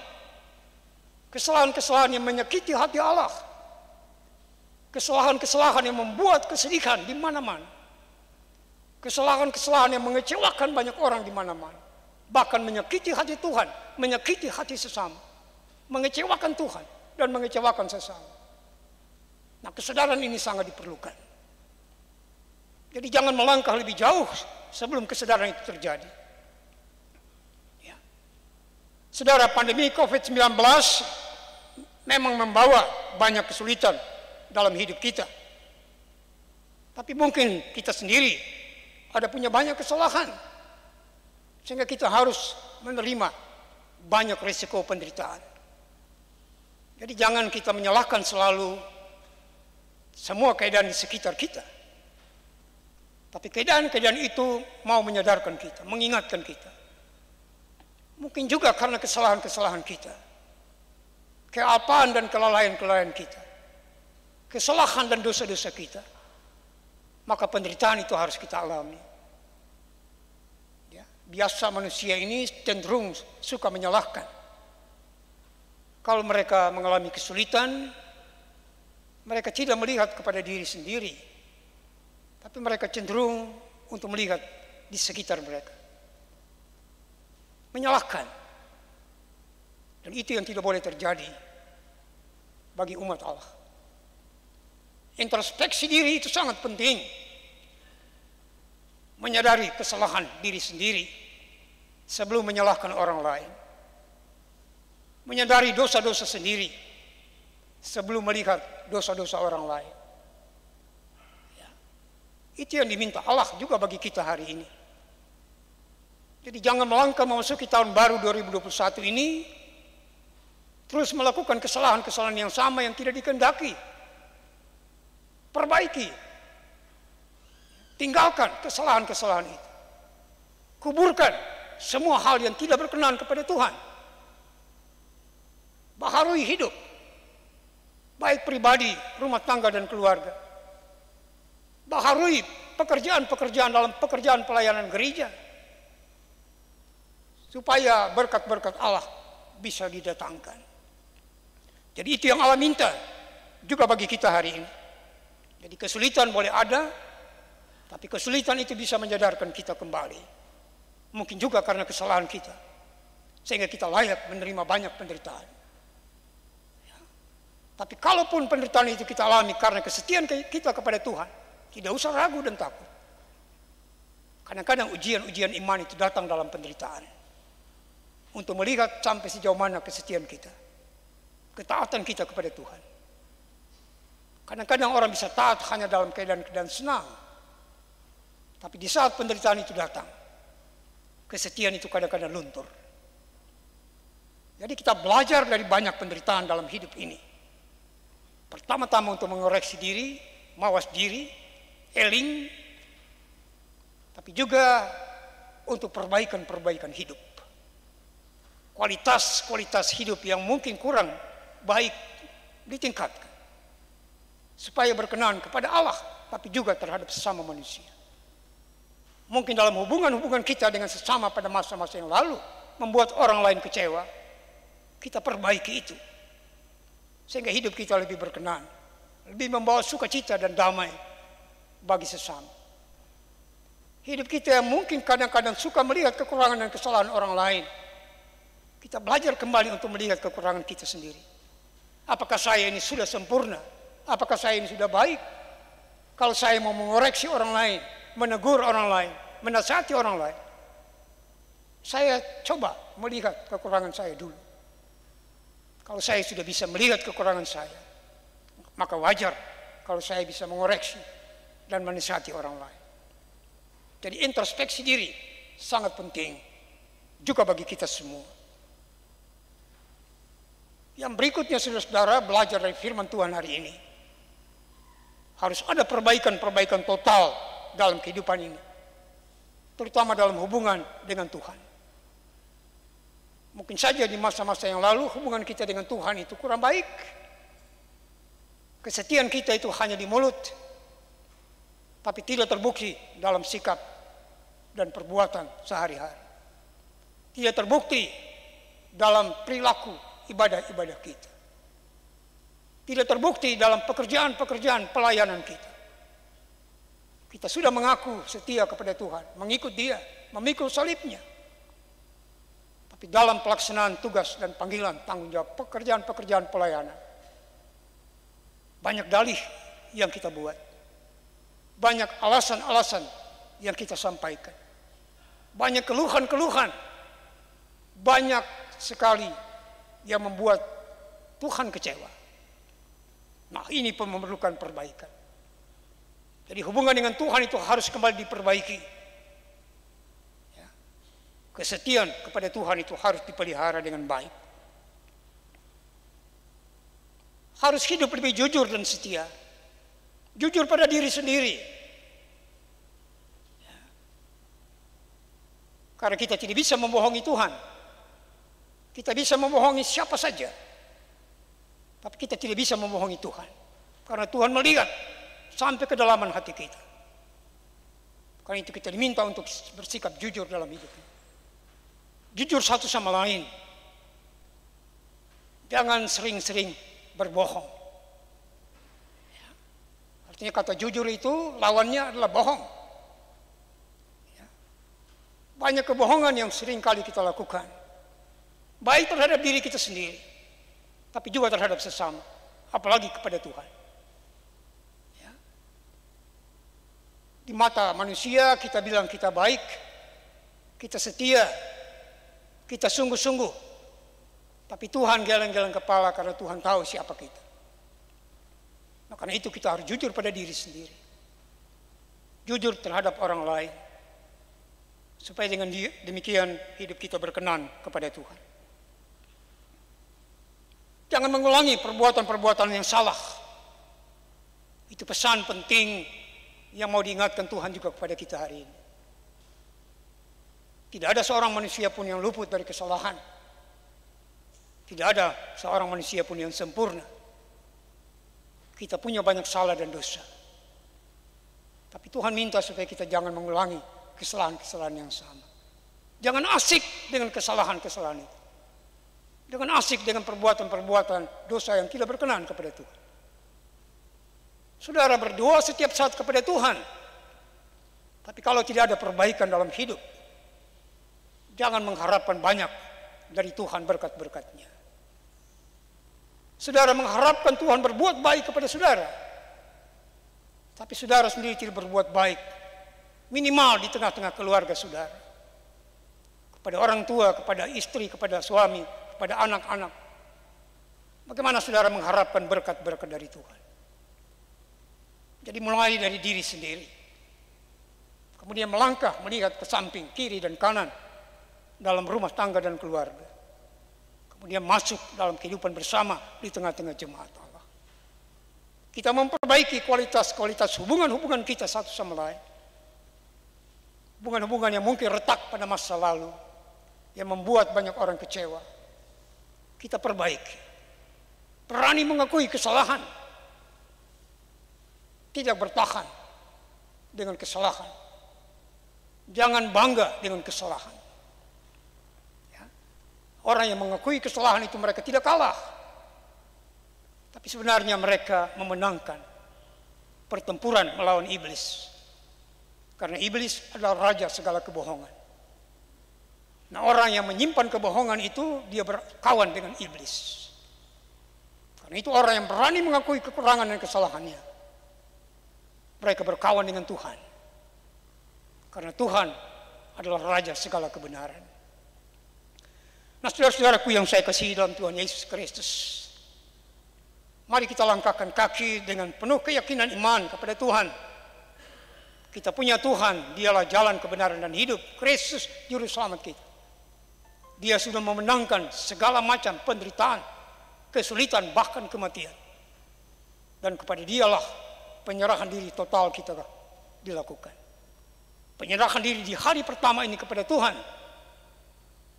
Kesalahan-kesalahan yang menyakiti hati Allah. Kesalahan-kesalahan yang membuat kesedihan di mana-mana. Kesalahan-kesalahan yang mengecewakan banyak orang di mana-mana. Bahkan menyakiti hati Tuhan, menyakiti hati sesama. Mengecewakan Tuhan dan mengecewakan sesama. Nah, kesadaran ini sangat diperlukan. Jadi jangan melangkah lebih jauh sebelum kesadaran itu terjadi. Ya. Saudara, pandemi COVID-19 memang membawa banyak kesulitan dalam hidup kita. Tapi mungkin kita sendiri ada punya banyak kesalahan, sehingga kita harus menerima banyak risiko penderitaan. Jadi jangan kita menyalahkan selalu semua keadaan di sekitar kita. Tapi keadaan-keadaan itu mau menyadarkan kita, mengingatkan kita. Mungkin juga karena kesalahan-kesalahan kita, kealpaan dan kelalaian-kelalaian kita, kesalahan dan dosa-dosa kita, maka penderitaan itu harus kita alami. Ya, biasa manusia ini cenderung suka menyalahkan. Kalau mereka mengalami kesulitan, mereka tidak melihat kepada diri sendiri, tapi mereka cenderung untuk melihat di sekitar mereka. Menyalahkan. Dan itu yang tidak boleh terjadi bagi umat Allah. Introspeksi diri itu sangat penting. Menyadari kesalahan diri sendiri sebelum menyalahkan orang lain. Menyadari dosa-dosa sendiri sebelum melihat dosa-dosa orang lain. Ya. Itu yang diminta Allah juga bagi kita hari ini. Jadi jangan melangkah memasuki tahun baru 2021 ini terus melakukan kesalahan-kesalahan yang sama yang tidak dikehendaki. Perbaiki. Tinggalkan kesalahan-kesalahan itu. Kuburkan semua hal yang tidak berkenan kepada Tuhan. Baharui hidup. Baik pribadi, rumah tangga dan keluarga. Baharui pekerjaan-pekerjaan dalam pekerjaan pelayanan gereja. Supaya berkat-berkat Allah bisa didatangkan. Jadi itu yang Allah minta juga bagi kita hari ini. Jadi kesulitan boleh ada, tapi kesulitan itu bisa menyadarkan kita kembali. Mungkin juga karena kesalahan kita, sehingga kita layak menerima banyak penderitaan. Ya. Tapi kalaupun penderitaan itu kita alami karena kesetiaan kita kepada Tuhan, tidak usah ragu dan takut. Kadang-kadang ujian-ujian iman itu datang dalam penderitaan. Untuk melihat sampai sejauh mana kesetiaan kita, ketaatan kita kepada Tuhan. Kadang-kadang orang bisa taat hanya dalam keadaan-keadaan senang. Tapi di saat penderitaan itu datang, kesetiaan itu kadang-kadang luntur. Jadi kita belajar dari banyak penderitaan dalam hidup ini. Pertama-tama untuk mengoreksi diri, mawas diri, eling, tapi juga untuk perbaikan-perbaikan hidup. Kualitas-kualitas hidup yang mungkin kurang baik ditingkatkan. Supaya berkenan kepada Allah, tapi juga terhadap sesama manusia. Mungkin dalam hubungan-hubungan kita dengan sesama pada masa-masa yang lalu, membuat orang lain kecewa, kita perbaiki itu. Sehingga hidup kita lebih berkenan, lebih membawa sukacita dan damai bagi sesama. Hidup kita yang mungkin kadang-kadang suka melihat kekurangan dan kesalahan orang lain, kita belajar kembali untuk melihat kekurangan kita sendiri. Apakah saya ini sudah sempurna? Apakah saya ini sudah baik? Kalau saya mau mengoreksi orang lain, menegur orang lain, menasihati orang lain, saya coba melihat kekurangan saya dulu. Kalau saya sudah bisa melihat kekurangan saya, maka wajar kalau saya bisa mengoreksi dan menasihati orang lain. Jadi introspeksi diri sangat penting juga bagi kita semua. Yang berikutnya saudara-saudara, belajar dari firman Tuhan hari ini. Harus ada perbaikan-perbaikan total dalam kehidupan ini. Terutama dalam hubungan dengan Tuhan. Mungkin saja di masa-masa yang lalu hubungan kita dengan Tuhan itu kurang baik. Kesetiaan kita itu hanya di mulut, tapi tidak terbukti dalam sikap dan perbuatan sehari-hari. Tidak terbukti dalam perilaku ibadah-ibadah kita. Tidak terbukti dalam pekerjaan-pekerjaan pelayanan kita. Kita sudah mengaku setia kepada Tuhan, mengikut Dia, memikul salibnya. Tapi dalam pelaksanaan tugas dan panggilan, tanggung jawab, pekerjaan-pekerjaan pelayanan, banyak dalih yang kita buat. Banyak alasan-alasan yang kita sampaikan. Banyak keluhan-keluhan. Banyak sekali yang membuat Tuhan kecewa. Nah, ini pun memerlukan perbaikan. Jadi hubungan dengan Tuhan itu harus kembali diperbaiki. Ya. Kesetiaan kepada Tuhan itu harus dipelihara dengan baik. Harus hidup lebih jujur dan setia. Jujur pada diri sendiri. Ya. Karena kita tidak bisa membohongi Tuhan. Kita bisa membohongi siapa saja. Tapi kita tidak bisa membohongi Tuhan. Karena Tuhan melihat sampai kedalaman hati kita. Karena itu kita diminta untuk bersikap jujur dalam hidup. Jujur satu sama lain. Jangan sering-sering berbohong. Ya. Artinya kata jujur itu lawannya adalah bohong. Ya. Banyak kebohongan yang sering kali kita lakukan. Baik terhadap diri kita sendiri, tapi juga terhadap sesama, apalagi kepada Tuhan. Ya. Di mata manusia kita bilang kita baik, kita setia, kita sungguh-sungguh. Tapi Tuhan geleng-geleng kepala karena Tuhan tahu siapa kita. Nah, karena itu kita harus jujur pada diri sendiri. Jujur terhadap orang lain. Supaya dengan demikian hidup kita berkenan kepada Tuhan. Jangan mengulangi perbuatan-perbuatan yang salah. Itu pesan penting yang mau diingatkan Tuhan juga kepada kita hari ini. Tidak ada seorang manusia pun yang luput dari kesalahan. Tidak ada seorang manusia pun yang sempurna. Kita punya banyak salah dan dosa. Tapi Tuhan minta supaya kita jangan mengulangi kesalahan-kesalahan yang sama. Jangan asik dengan kesalahan-kesalahan itu. Dengan asik dengan perbuatan-perbuatan dosa yang tidak berkenan kepada Tuhan. Saudara berdoa setiap saat kepada Tuhan. Tapi kalau tidak ada perbaikan dalam hidup, jangan mengharapkan banyak dari Tuhan berkat-berkat-Nya. Saudara mengharapkan Tuhan berbuat baik kepada saudara. Tapi saudara sendiri tidak berbuat baik. Minimal di tengah-tengah keluarga saudara. Kepada orang tua, kepada istri, kepada suami, kepada anak-anak. Bagaimana saudara mengharapkan berkat-berkat dari Tuhan? Jadi mulai dari diri sendiri. Kemudian melangkah melihat ke samping, kiri dan kanan dalam rumah tangga dan keluarga. Kemudian masuk dalam kehidupan bersama di tengah-tengah jemaat Allah. Kita memperbaiki kualitas-kualitas hubungan-hubungan kita satu sama lain. Hubungan-hubungan yang mungkin retak pada masa lalu, yang membuat banyak orang kecewa. Kita perbaiki. Berani mengakui kesalahan. Tidak bertahan dengan kesalahan. Jangan bangga dengan kesalahan. Ya. Orang yang mengakui kesalahan itu mereka tidak kalah. Tapi sebenarnya mereka memenangkan pertempuran melawan iblis. Karena iblis adalah raja segala kebohongan. Nah, orang yang menyimpan kebohongan itu dia berkawan dengan iblis. Karena itu orang yang berani mengakui kekurangan dan kesalahannya. Mereka berkawan dengan Tuhan. Karena Tuhan adalah raja segala kebenaran. Nah, saudara-saudaraku yang saya kasihi dalam Tuhan Yesus Kristus, mari kita langkahkan kaki dengan penuh keyakinan iman kepada Tuhan. Kita punya Tuhan, Dialah jalan kebenaran dan hidup. Kristus juru selamat kita. Dia sudah memenangkan segala macam penderitaan, kesulitan, bahkan kematian. Dan kepada Dialah penyerahan diri total kita dilakukan. Penyerahan diri di hari pertama ini kepada Tuhan.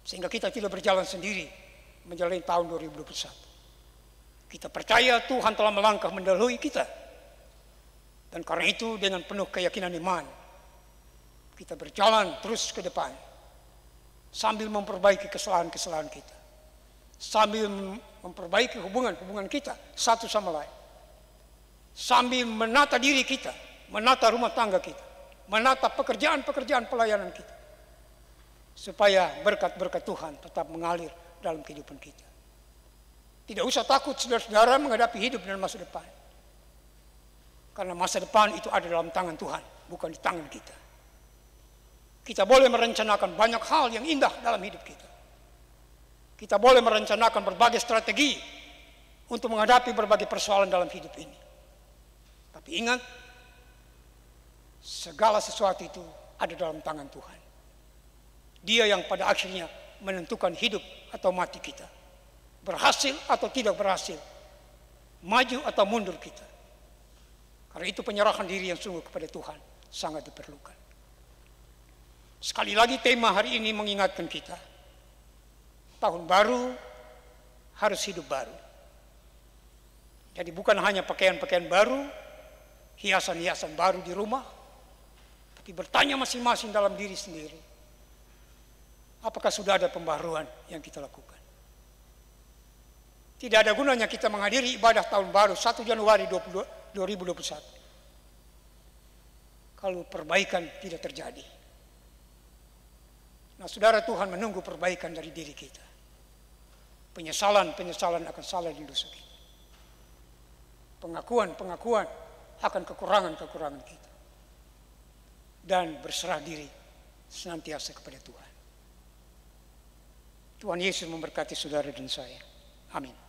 Sehingga kita tidak berjalan sendiri menjalani tahun 2021. Kita percaya Tuhan telah melangkah mendahului kita. Dan karena itu dengan penuh keyakinan iman, kita berjalan terus ke depan. Sambil memperbaiki kesalahan-kesalahan kita. Sambil memperbaiki hubungan-hubungan kita satu sama lain. Sambil menata diri kita, menata rumah tangga kita. menatap pekerjaan-pekerjaan pelayanan kita, supaya berkat-berkat Tuhan tetap mengalir dalam kehidupan kita. Tidak usah takut saudara-saudara menghadapi hidup dan masa depan, karena masa depan itu ada dalam tangan Tuhan, bukan di tangan kita. Kita boleh merencanakan banyak hal yang indah dalam hidup kita. Kita boleh merencanakan berbagai strategi untuk menghadapi berbagai persoalan dalam hidup ini. Tapi ingat, segala sesuatu itu ada dalam tangan Tuhan. Dia yang pada akhirnya menentukan hidup atau mati kita, berhasil atau tidak berhasil, maju atau mundur kita. Karena itu penyerahan diri yang sungguh kepada Tuhan sangat diperlukan. Sekali lagi tema hari ini mengingatkan kita, tahun baru harus hidup baru. Jadi bukan hanya pakaian-pakaian baru, hiasan-hiasan baru di rumah, tapi bertanya masing-masing dalam diri sendiri, apakah sudah ada pembaruan yang kita lakukan? Tidak ada gunanya kita menghadiri ibadah tahun baru 1 Januari 2021 kalau perbaikan tidak terjadi. Nah, saudara, Tuhan menunggu perbaikan dari diri kita. Penyesalan akan salah dan dosa kita. Pengakuan akan kekurangan kita. Dan berserah diri senantiasa kepada Tuhan. Tuhan Yesus memberkati saudara dan saya. Amin.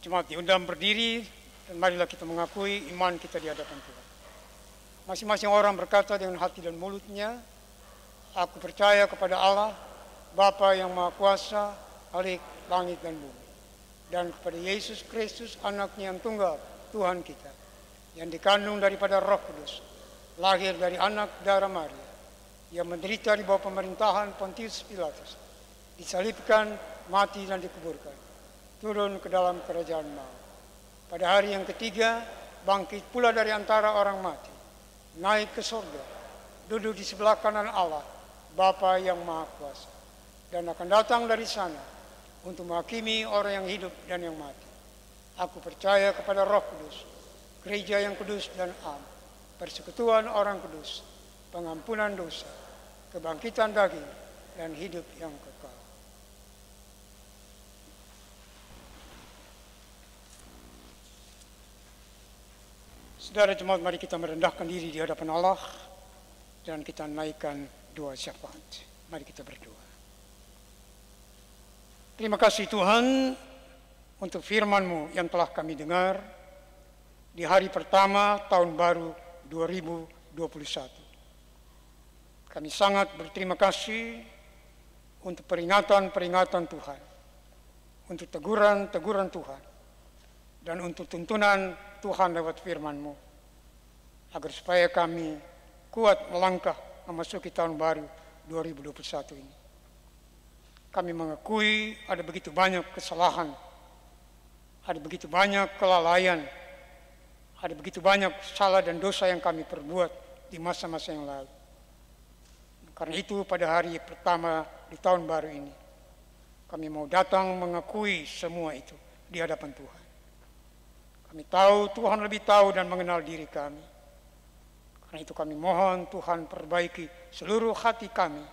Jemaat diundang berdiri dan marilah kita mengakui iman kita di hadapan Tuhan. Masing-masing orang berkata dengan hati dan mulutnya, aku percaya kepada Allah, Bapa yang Maha Kuasa, Khalik langit dan bumi, dan kepada Yesus Kristus, anaknya yang tunggal, Tuhan kita, yang dikandung daripada Roh Kudus, lahir dari anak darah Maria, yang menderita di bawah pemerintahan Pontius Pilatus, disalibkan, mati dan dikuburkan, turun ke dalam kerajaan maut. Pada hari yang ketiga, bangkit pula dari antara orang mati, naik ke surga, duduk di sebelah kanan Allah, Bapa yang Maha Kuasa, dan akan datang dari sana untuk menghakimi orang yang hidup dan yang mati. Aku percaya kepada Roh Kudus, gereja yang kudus dan am, persekutuan orang kudus, pengampunan dosa, kebangkitan daging, dan hidup yang kekal. Saudara jemaat, mari kita merendahkan diri di hadapan Allah dan kita naikkan doa syafaat. Mari kita berdoa. Terima kasih Tuhan untuk firman-Mu yang telah kami dengar di hari pertama tahun baru 2021. Kami sangat berterima kasih untuk peringatan-peringatan Tuhan, untuk teguran-teguran Tuhan, dan untuk tuntunan Tuhan lewat firman-Mu, agar supaya kami kuat melangkah memasuki tahun baru 2021 ini. Kami mengakui ada begitu banyak kesalahan, ada begitu banyak kelalaian, ada begitu banyak salah dan dosa yang kami perbuat di masa-masa yang lalu. Karena itu pada hari pertama di tahun baru ini, kami mau datang mengakui semua itu di hadapan Tuhan. Kami tahu Tuhan lebih tahu dan mengenal diri kami. Karena itu kami mohon Tuhan perbaiki seluruh hati kami.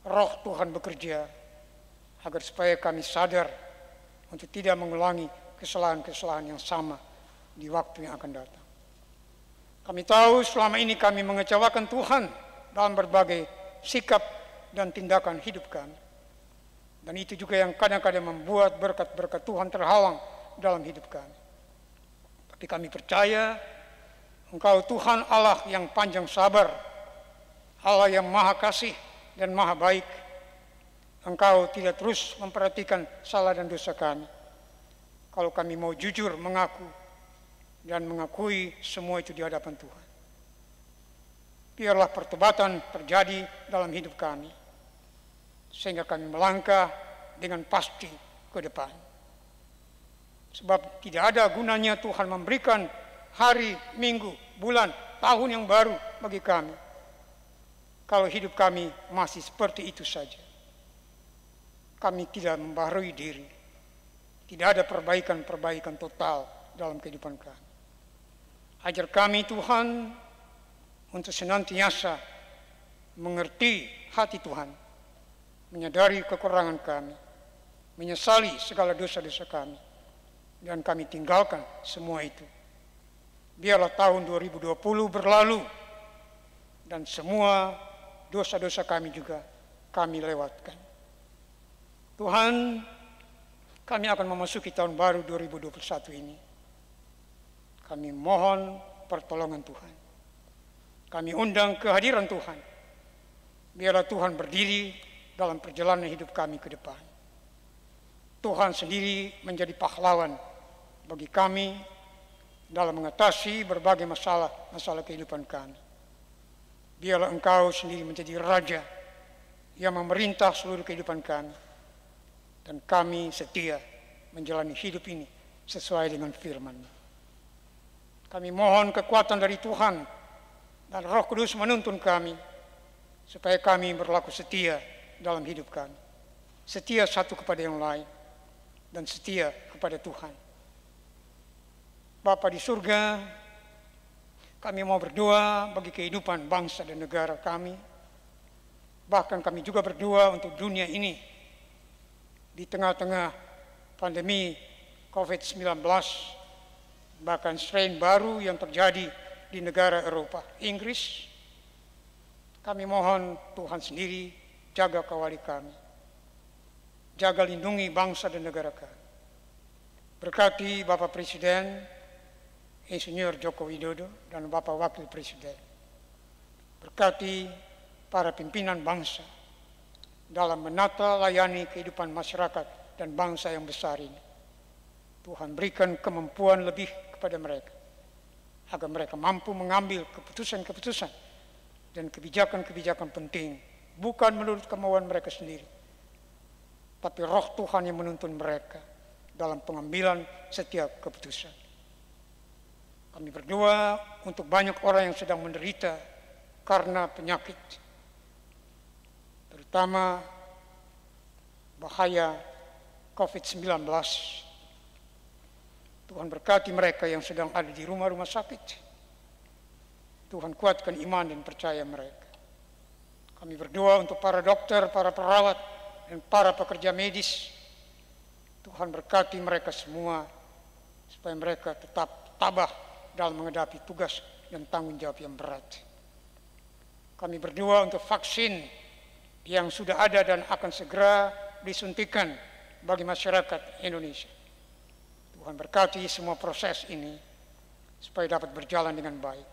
Roh Tuhan bekerja agar supaya kami sadar untuk tidak mengulangi kesalahan-kesalahan yang sama di waktu yang akan datang. Kami tahu selama ini kami mengecewakan Tuhan dalam berbagai sikap dan tindakan hidup kami. Dan itu juga yang kadang-kadang membuat berkat-berkat Tuhan terhalang dalam hidup kami. Tapi kami percaya Engkau Tuhan Allah yang panjang sabar, Allah yang maha kasih dan maha baik. Engkau tidak terus memperhatikan salah dan dosa kami. Kalau kami mau jujur mengaku dan mengakui semua itu di hadapan Tuhan. Biarlah pertobatan terjadi dalam hidup kami, sehingga kami melangkah dengan pasti ke depan. Sebab tidak ada gunanya Tuhan memberikan hari, minggu, bulan, tahun yang baru bagi kami, kalau hidup kami masih seperti itu saja. Kami tidak membaharui diri. Tidak ada perbaikan-perbaikan total dalam kehidupan kami. Ajar kami Tuhan untuk senantiasa mengerti hati Tuhan, menyadari kekurangan kami, menyesali segala dosa-dosa kami, dan kami tinggalkan semua itu. Biarlah tahun 2020 berlalu dan semua dosa-dosa kami juga kami lewatkan. Tuhan, kami akan memasuki tahun baru 2021 ini. Kami mohon pertolongan Tuhan. Kami undang kehadiran Tuhan. Biarlah Tuhan berdiri dalam perjalanan hidup kami ke depan. Tuhan sendiri menjadi pahlawan bagi kami dalam mengatasi berbagai masalah kehidupan kami. Biarlah Engkau sendiri menjadi Raja yang memerintah seluruh kehidupan kami. Dan kami setia menjalani hidup ini sesuai dengan firman-Mu. Kami mohon kekuatan dari Tuhan dan Roh Kudus menuntun kami supaya kami berlaku setia dalam hidup kami. Setia satu kepada yang lain dan setia kepada Tuhan. Bapa di surga, kami mau berdoa bagi kehidupan bangsa dan negara kami. Bahkan kami juga berdoa untuk dunia ini di tengah-tengah pandemi COVID-19, bahkan strain baru yang terjadi di negara Eropa, Inggris. Kami mohon Tuhan sendiri jaga kawali kami, jaga lindungi bangsa dan negara kami. Berkati Bapak Presiden Insinyur Joko Widodo dan Bapak Wakil Presiden. Berkati para pimpinan bangsa dalam menata layani kehidupan masyarakat dan bangsa yang besar ini. Tuhan berikan kemampuan lebih kepada mereka, agar mereka mampu mengambil keputusan-keputusan dan kebijakan-kebijakan penting, bukan menurut kemauan mereka sendiri, tapi Roh Tuhan yang menuntun mereka dalam pengambilan setiap keputusan. Kami berdoa untuk banyak orang yang sedang menderita karena penyakit, terutama bahaya COVID-19. Tuhan berkati mereka yang sedang ada di rumah-rumah sakit. Tuhan kuatkan iman dan percaya mereka. Kami berdoa untuk para dokter, para perawat, dan para pekerja medis. Tuhan berkati mereka semua, supaya mereka tetap tabah dalam menghadapi tugas dan tanggung jawab yang berat. Kami berdoa untuk vaksin yang sudah ada dan akan segera disuntikan bagi masyarakat Indonesia. Tuhan berkati semua proses ini supaya dapat berjalan dengan baik.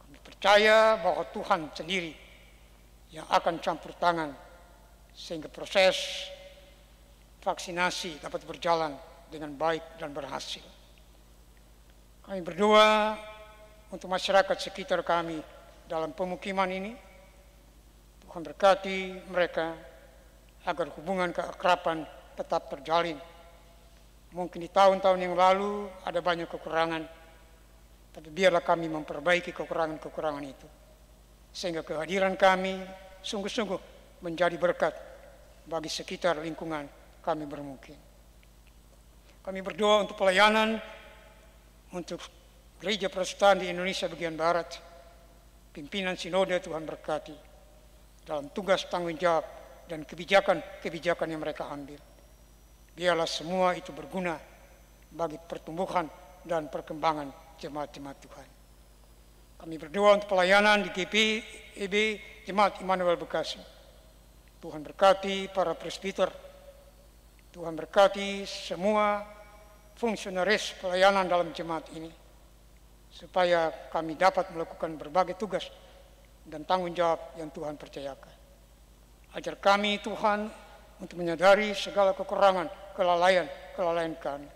Kami percaya bahwa Tuhan sendiri yang akan campur tangan sehingga proses vaksinasi dapat berjalan dengan baik dan berhasil. Kami berdoa untuk masyarakat sekitar kami dalam pemukiman ini. Tuhan berkati mereka agar hubungan keakraban tetap terjalin. Mungkin di tahun-tahun yang lalu ada banyak kekurangan, tapi biarlah kami memperbaiki kekurangan-kekurangan itu, sehingga kehadiran kami sungguh-sungguh menjadi berkat bagi sekitar lingkungan kami bermukim. Kami berdoa untuk pelayanan untuk Gereja Protestan di Indonesia bagian Barat. Pimpinan sinode Tuhan berkati dalam tugas tanggung jawab dan kebijakan yang mereka ambil. Biarlah semua itu berguna bagi pertumbuhan dan perkembangan jemaat-jemaat Tuhan. Kami berdoa untuk pelayanan di GPIB Jemaat Immanuel Bekasi. Tuhan berkati para presbiter. Tuhan berkati semua fungsionaris pelayanan dalam jemaat ini, supaya kami dapat melakukan berbagai tugas dan tanggung jawab yang Tuhan percayakan. Ajar kami Tuhan untuk menyadari segala kekurangan, kelalaian kami,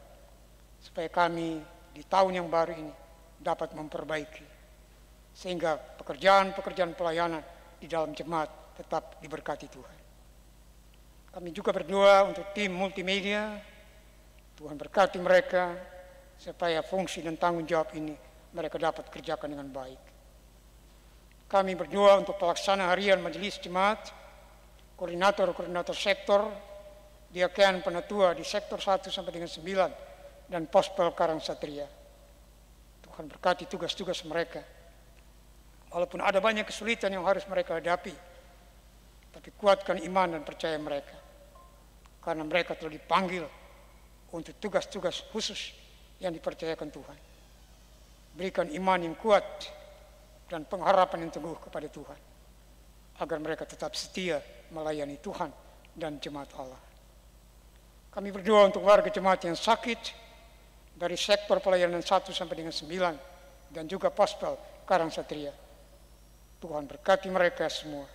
supaya kami di tahun yang baru ini dapat memperbaiki, sehingga pekerjaan-pekerjaan pelayanan di dalam jemaat tetap diberkati Tuhan. Kami juga berdoa untuk tim multimedia. Tuhan berkati mereka supaya fungsi dan tanggung jawab ini mereka dapat kerjakan dengan baik. Kami berdoa untuk pelaksana harian majelis jemaat, koordinator sektor, diaken penatua di sektor 1 sampai dengan 9, dan pospel Karangsatria. Tuhan berkati tugas-tugas mereka. Walaupun ada banyak kesulitan yang harus mereka hadapi, tapi kuatkan iman dan percaya mereka, karena mereka telah dipanggil untuk tugas-tugas khusus yang dipercayakan Tuhan. Berikan iman yang kuat dan pengharapan yang teguh kepada Tuhan, agar mereka tetap setia melayani Tuhan dan jemaat Allah. Kami berdoa untuk warga jemaat yang sakit dari sektor pelayanan 1 sampai dengan 9 dan juga pospel Karangsatria. Tuhan berkati mereka semua.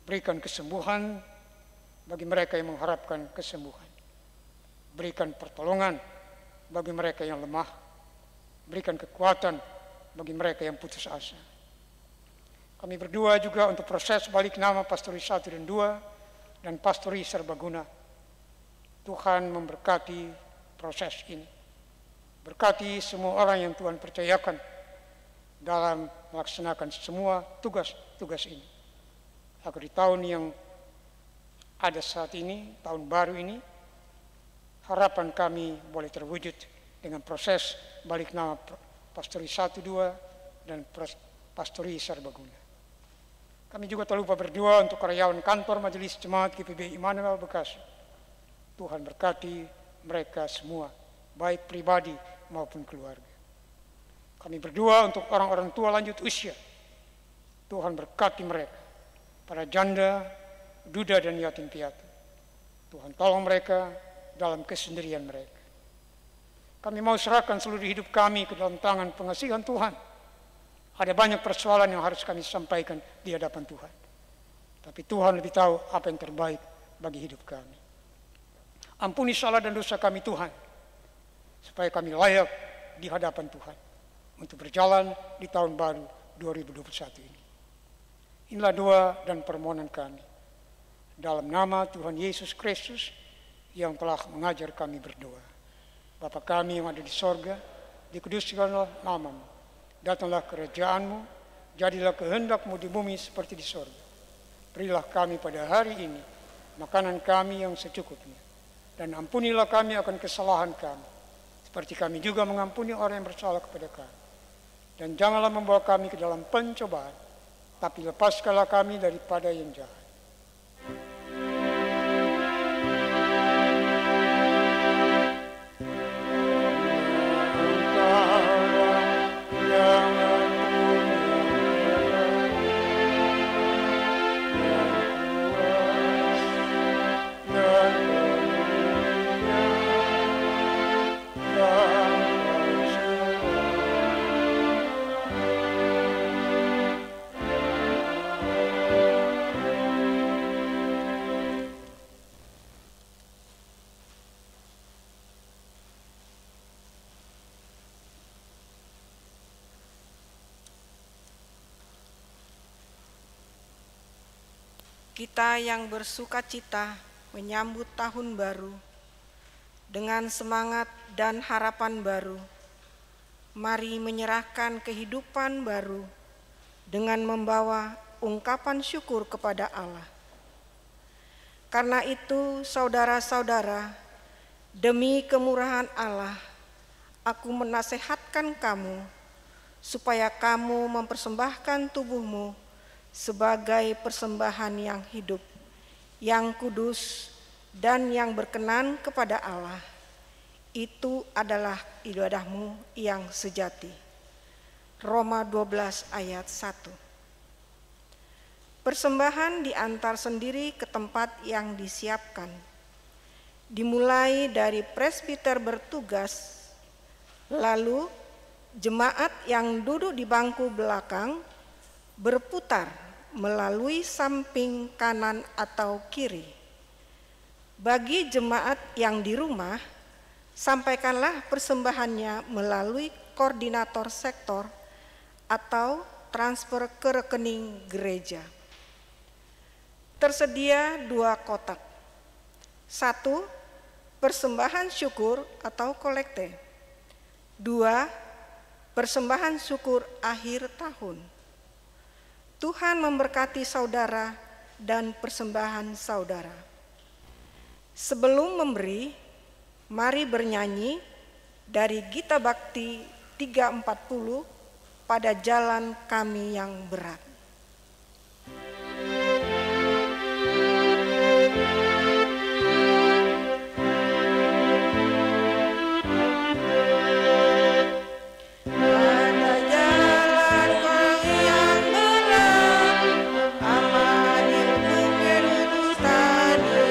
Berikan kesembuhan bagi mereka yang mengharapkan kesembuhan. Berikan pertolongan bagi mereka yang lemah. Berikan kekuatan bagi mereka yang putus asa. Kami berdoa juga untuk proses balik nama Pastori 1 dan 2 dan Pastori Serbaguna. Tuhan memberkati proses ini. Berkati semua orang yang Tuhan percayakan dalam melaksanakan semua tugas-tugas ini, agar di tahun yang ada saat ini, tahun baru ini, harapan kami boleh terwujud dengan proses balik nama Pastori 1, 2 dan Pastori Serbaguna. Kami juga tak lupa berdoa untuk karyawan kantor Majelis Jemaat GPIB Immanuel Bekasi. Tuhan berkati mereka semua, baik pribadi maupun keluarga. Kami berdoa untuk orang-orang tua lanjut usia. Tuhan berkati mereka, para janda, duda dan yatim piatu. Tuhan tolong mereka dalam kesendirian mereka. Kami mau serahkan seluruh hidup kami ke dalam tangan pengasihan Tuhan. Ada banyak persoalan yang harus kami sampaikan di hadapan Tuhan. Tapi Tuhan lebih tahu apa yang terbaik bagi hidup kami. Ampuni salah dan dosa kami Tuhan, supaya kami layak di hadapan Tuhan untuk berjalan di tahun baru 2021 ini. Inilah doa dan permohonan kami. Dalam nama Tuhan Yesus Kristus yang telah mengajar kami berdoa. Bapa kami yang ada di sorga, dikuduskanlah nama-Mu. Datanglah kerajaan-Mu, jadilah kehendak-Mu di bumi seperti di sorga. Berilah kami pada hari ini makanan kami yang secukupnya. Dan ampunilah kami akan kesalahan kami, seperti kami juga mengampuni orang yang bersalah kepada kami. Dan janganlah membawa kami ke dalam pencobaan, tapi lepaskanlah kami daripada yang jahat. Kita yang bersukacita menyambut tahun baru dengan semangat dan harapan baru, mari menyerahkan kehidupan baru dengan membawa ungkapan syukur kepada Allah. Karena itu, saudara-saudara, demi kemurahan Allah, aku menasehatkan kamu supaya kamu mempersembahkan tubuhmu sebagai persembahan yang hidup, yang kudus, dan yang berkenan kepada Allah. Itu adalah ibadahmu yang sejati. Roma 12 ayat 1. Persembahan diantar sendiri ke tempat yang disiapkan. Dimulai dari presbiter bertugas, lalu jemaat yang duduk di bangku belakang berputar melalui samping kanan atau kiri. Bagi jemaat yang di rumah, sampaikanlah persembahannya melalui koordinator sektor atau transfer ke rekening gereja. Tersedia 2 kotak. 1, persembahan syukur atau kolekte. 2, persembahan syukur akhir tahun. Tuhan memberkati saudara dan persembahan saudara. Sebelum memberi, mari bernyanyi dari Gita Bakti 340, pada jalan kami yang berat. Amanil tuve ustadi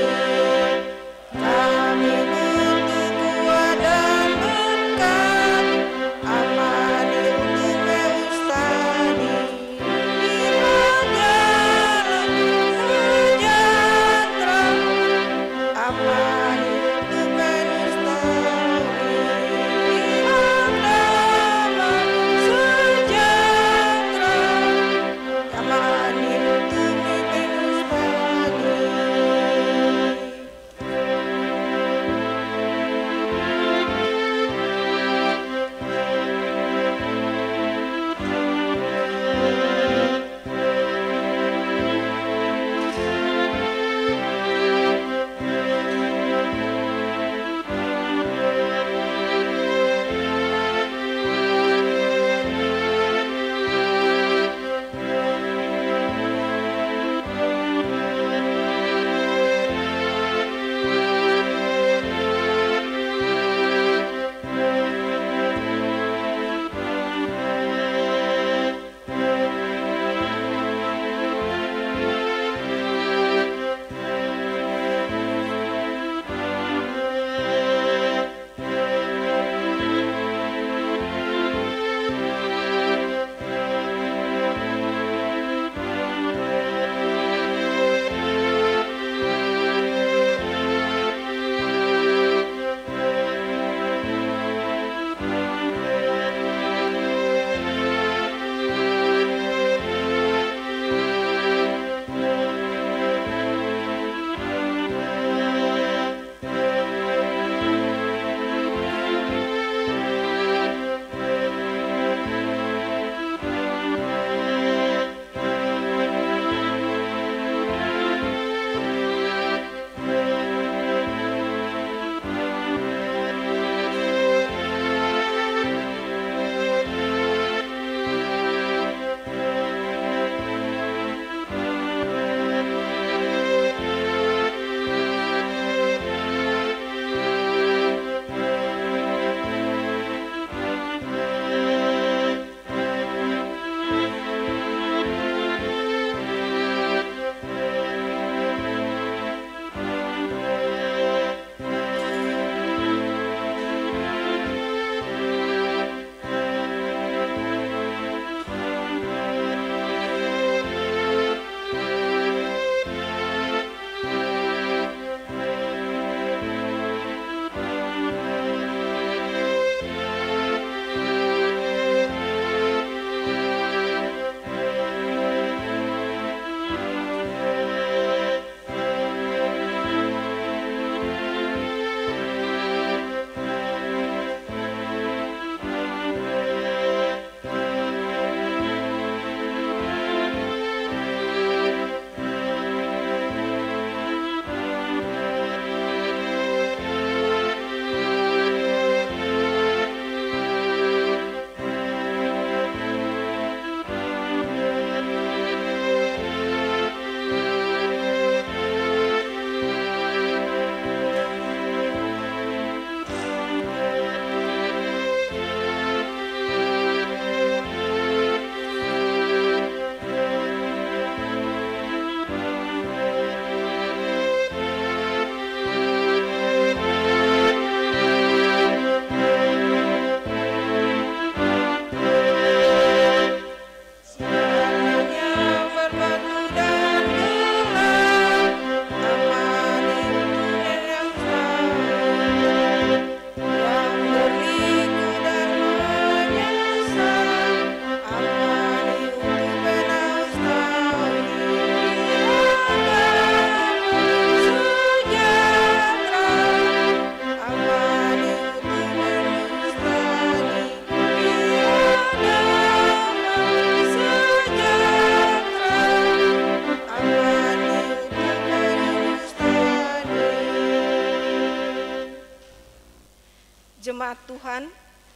Jemaat Tuhan,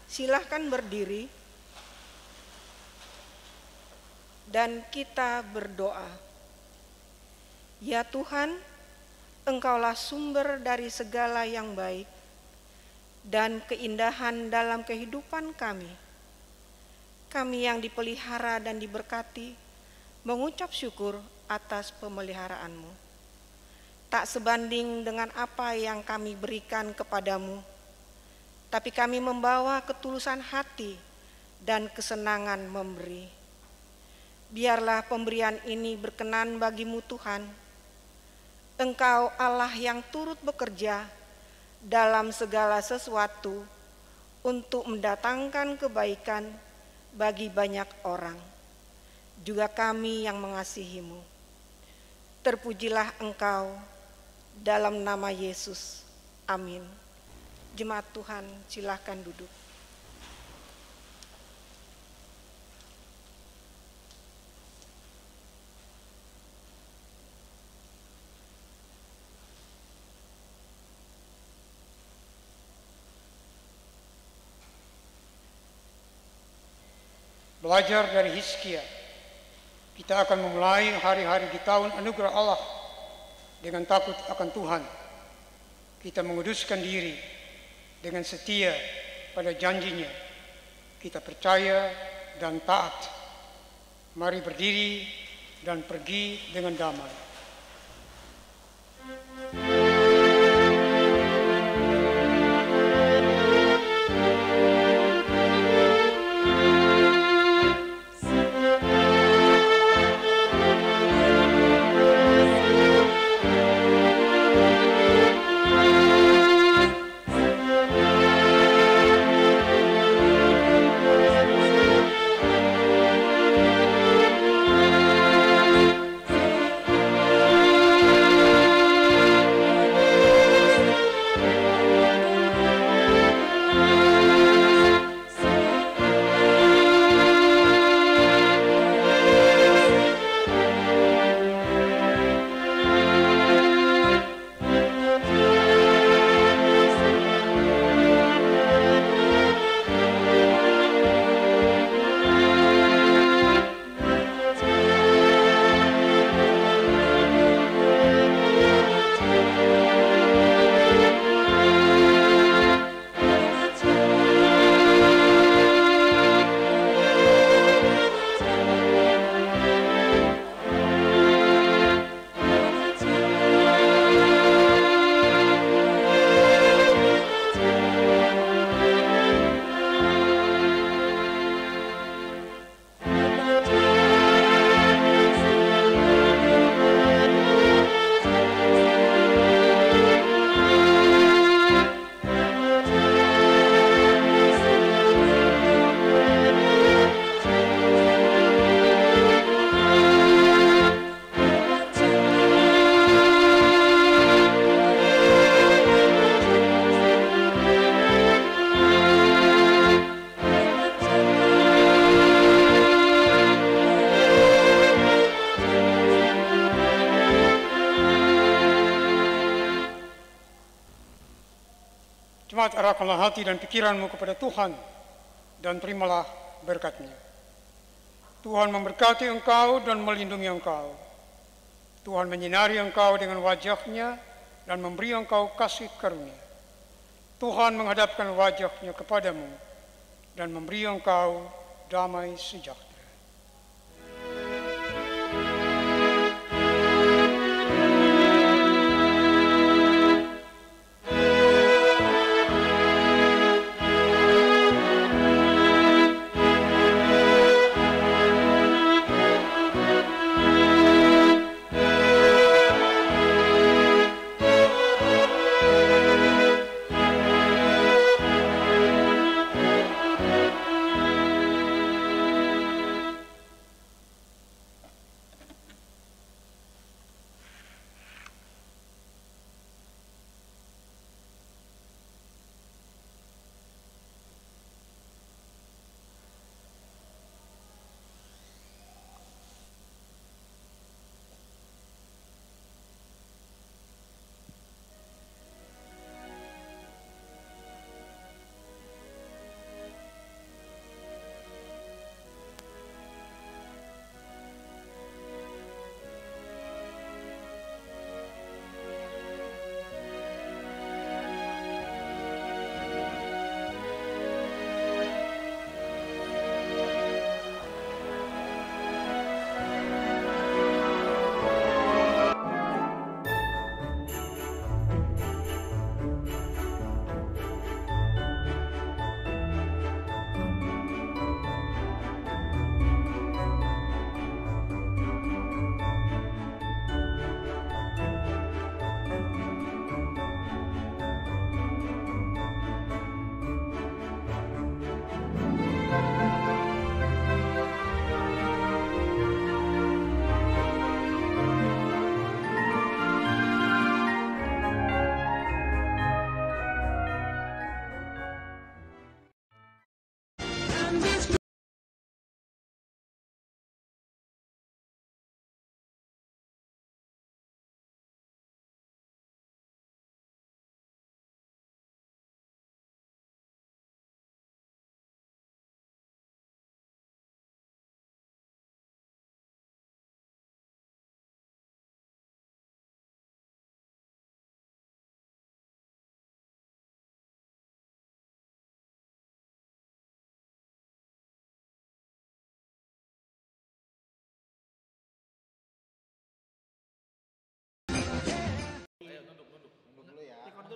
silahkan berdiri dan kita berdoa. Ya Tuhan, Engkaulah sumber dari segala yang baik dan keindahan dalam kehidupan kami. Kami yang dipelihara dan diberkati, mengucap syukur atas pemeliharaanmu. Tak sebanding dengan apa yang kami berikan kepadamu, tapi kami membawa ketulusan hati dan kesenangan memberi. Biarlah pemberian ini berkenan bagimu Tuhan. Engkau Allah yang turut bekerja dalam segala sesuatu untuk mendatangkan kebaikan bagi banyak orang, juga kami yang mengasihimu. Terpujilah Engkau dalam nama Yesus. Amin. Jemaat Tuhan, silakan duduk. Belajar dari Hizkia, kita akan memulai hari-hari di tahun anugerah Allah dengan takut akan Tuhan. Kita menguduskan diri dengan setia pada janjinya. Kita percaya dan taat. Mari berdiri dan pergi dengan damai. Jemaat, arahkanlah hati dan pikiranmu kepada Tuhan dan terimalah berkat-Nya. Tuhan memberkati engkau dan melindungi engkau. Tuhan menyinari engkau dengan wajah-Nya dan memberi engkau kasih karunia. Tuhan menghadapkan wajah-Nya kepadamu dan memberi engkau damai sejahtera.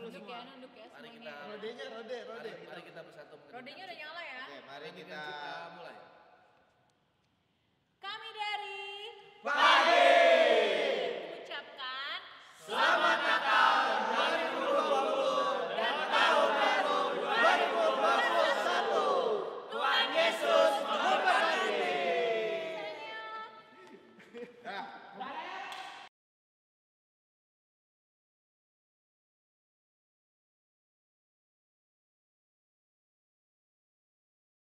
nunduk semua. ya, nunduk ya Mari semuanya. kita Rodenya, rode. Mari kita bersatu mengeningkan Rodenya udah nyala ya. Oke, mari Meningkan kita kita mulai. Kami dari Pade. mengucapkan Selamat Natal 2020 dan Tahun Baru 2021. Tuhan Yesus memberkati. saya.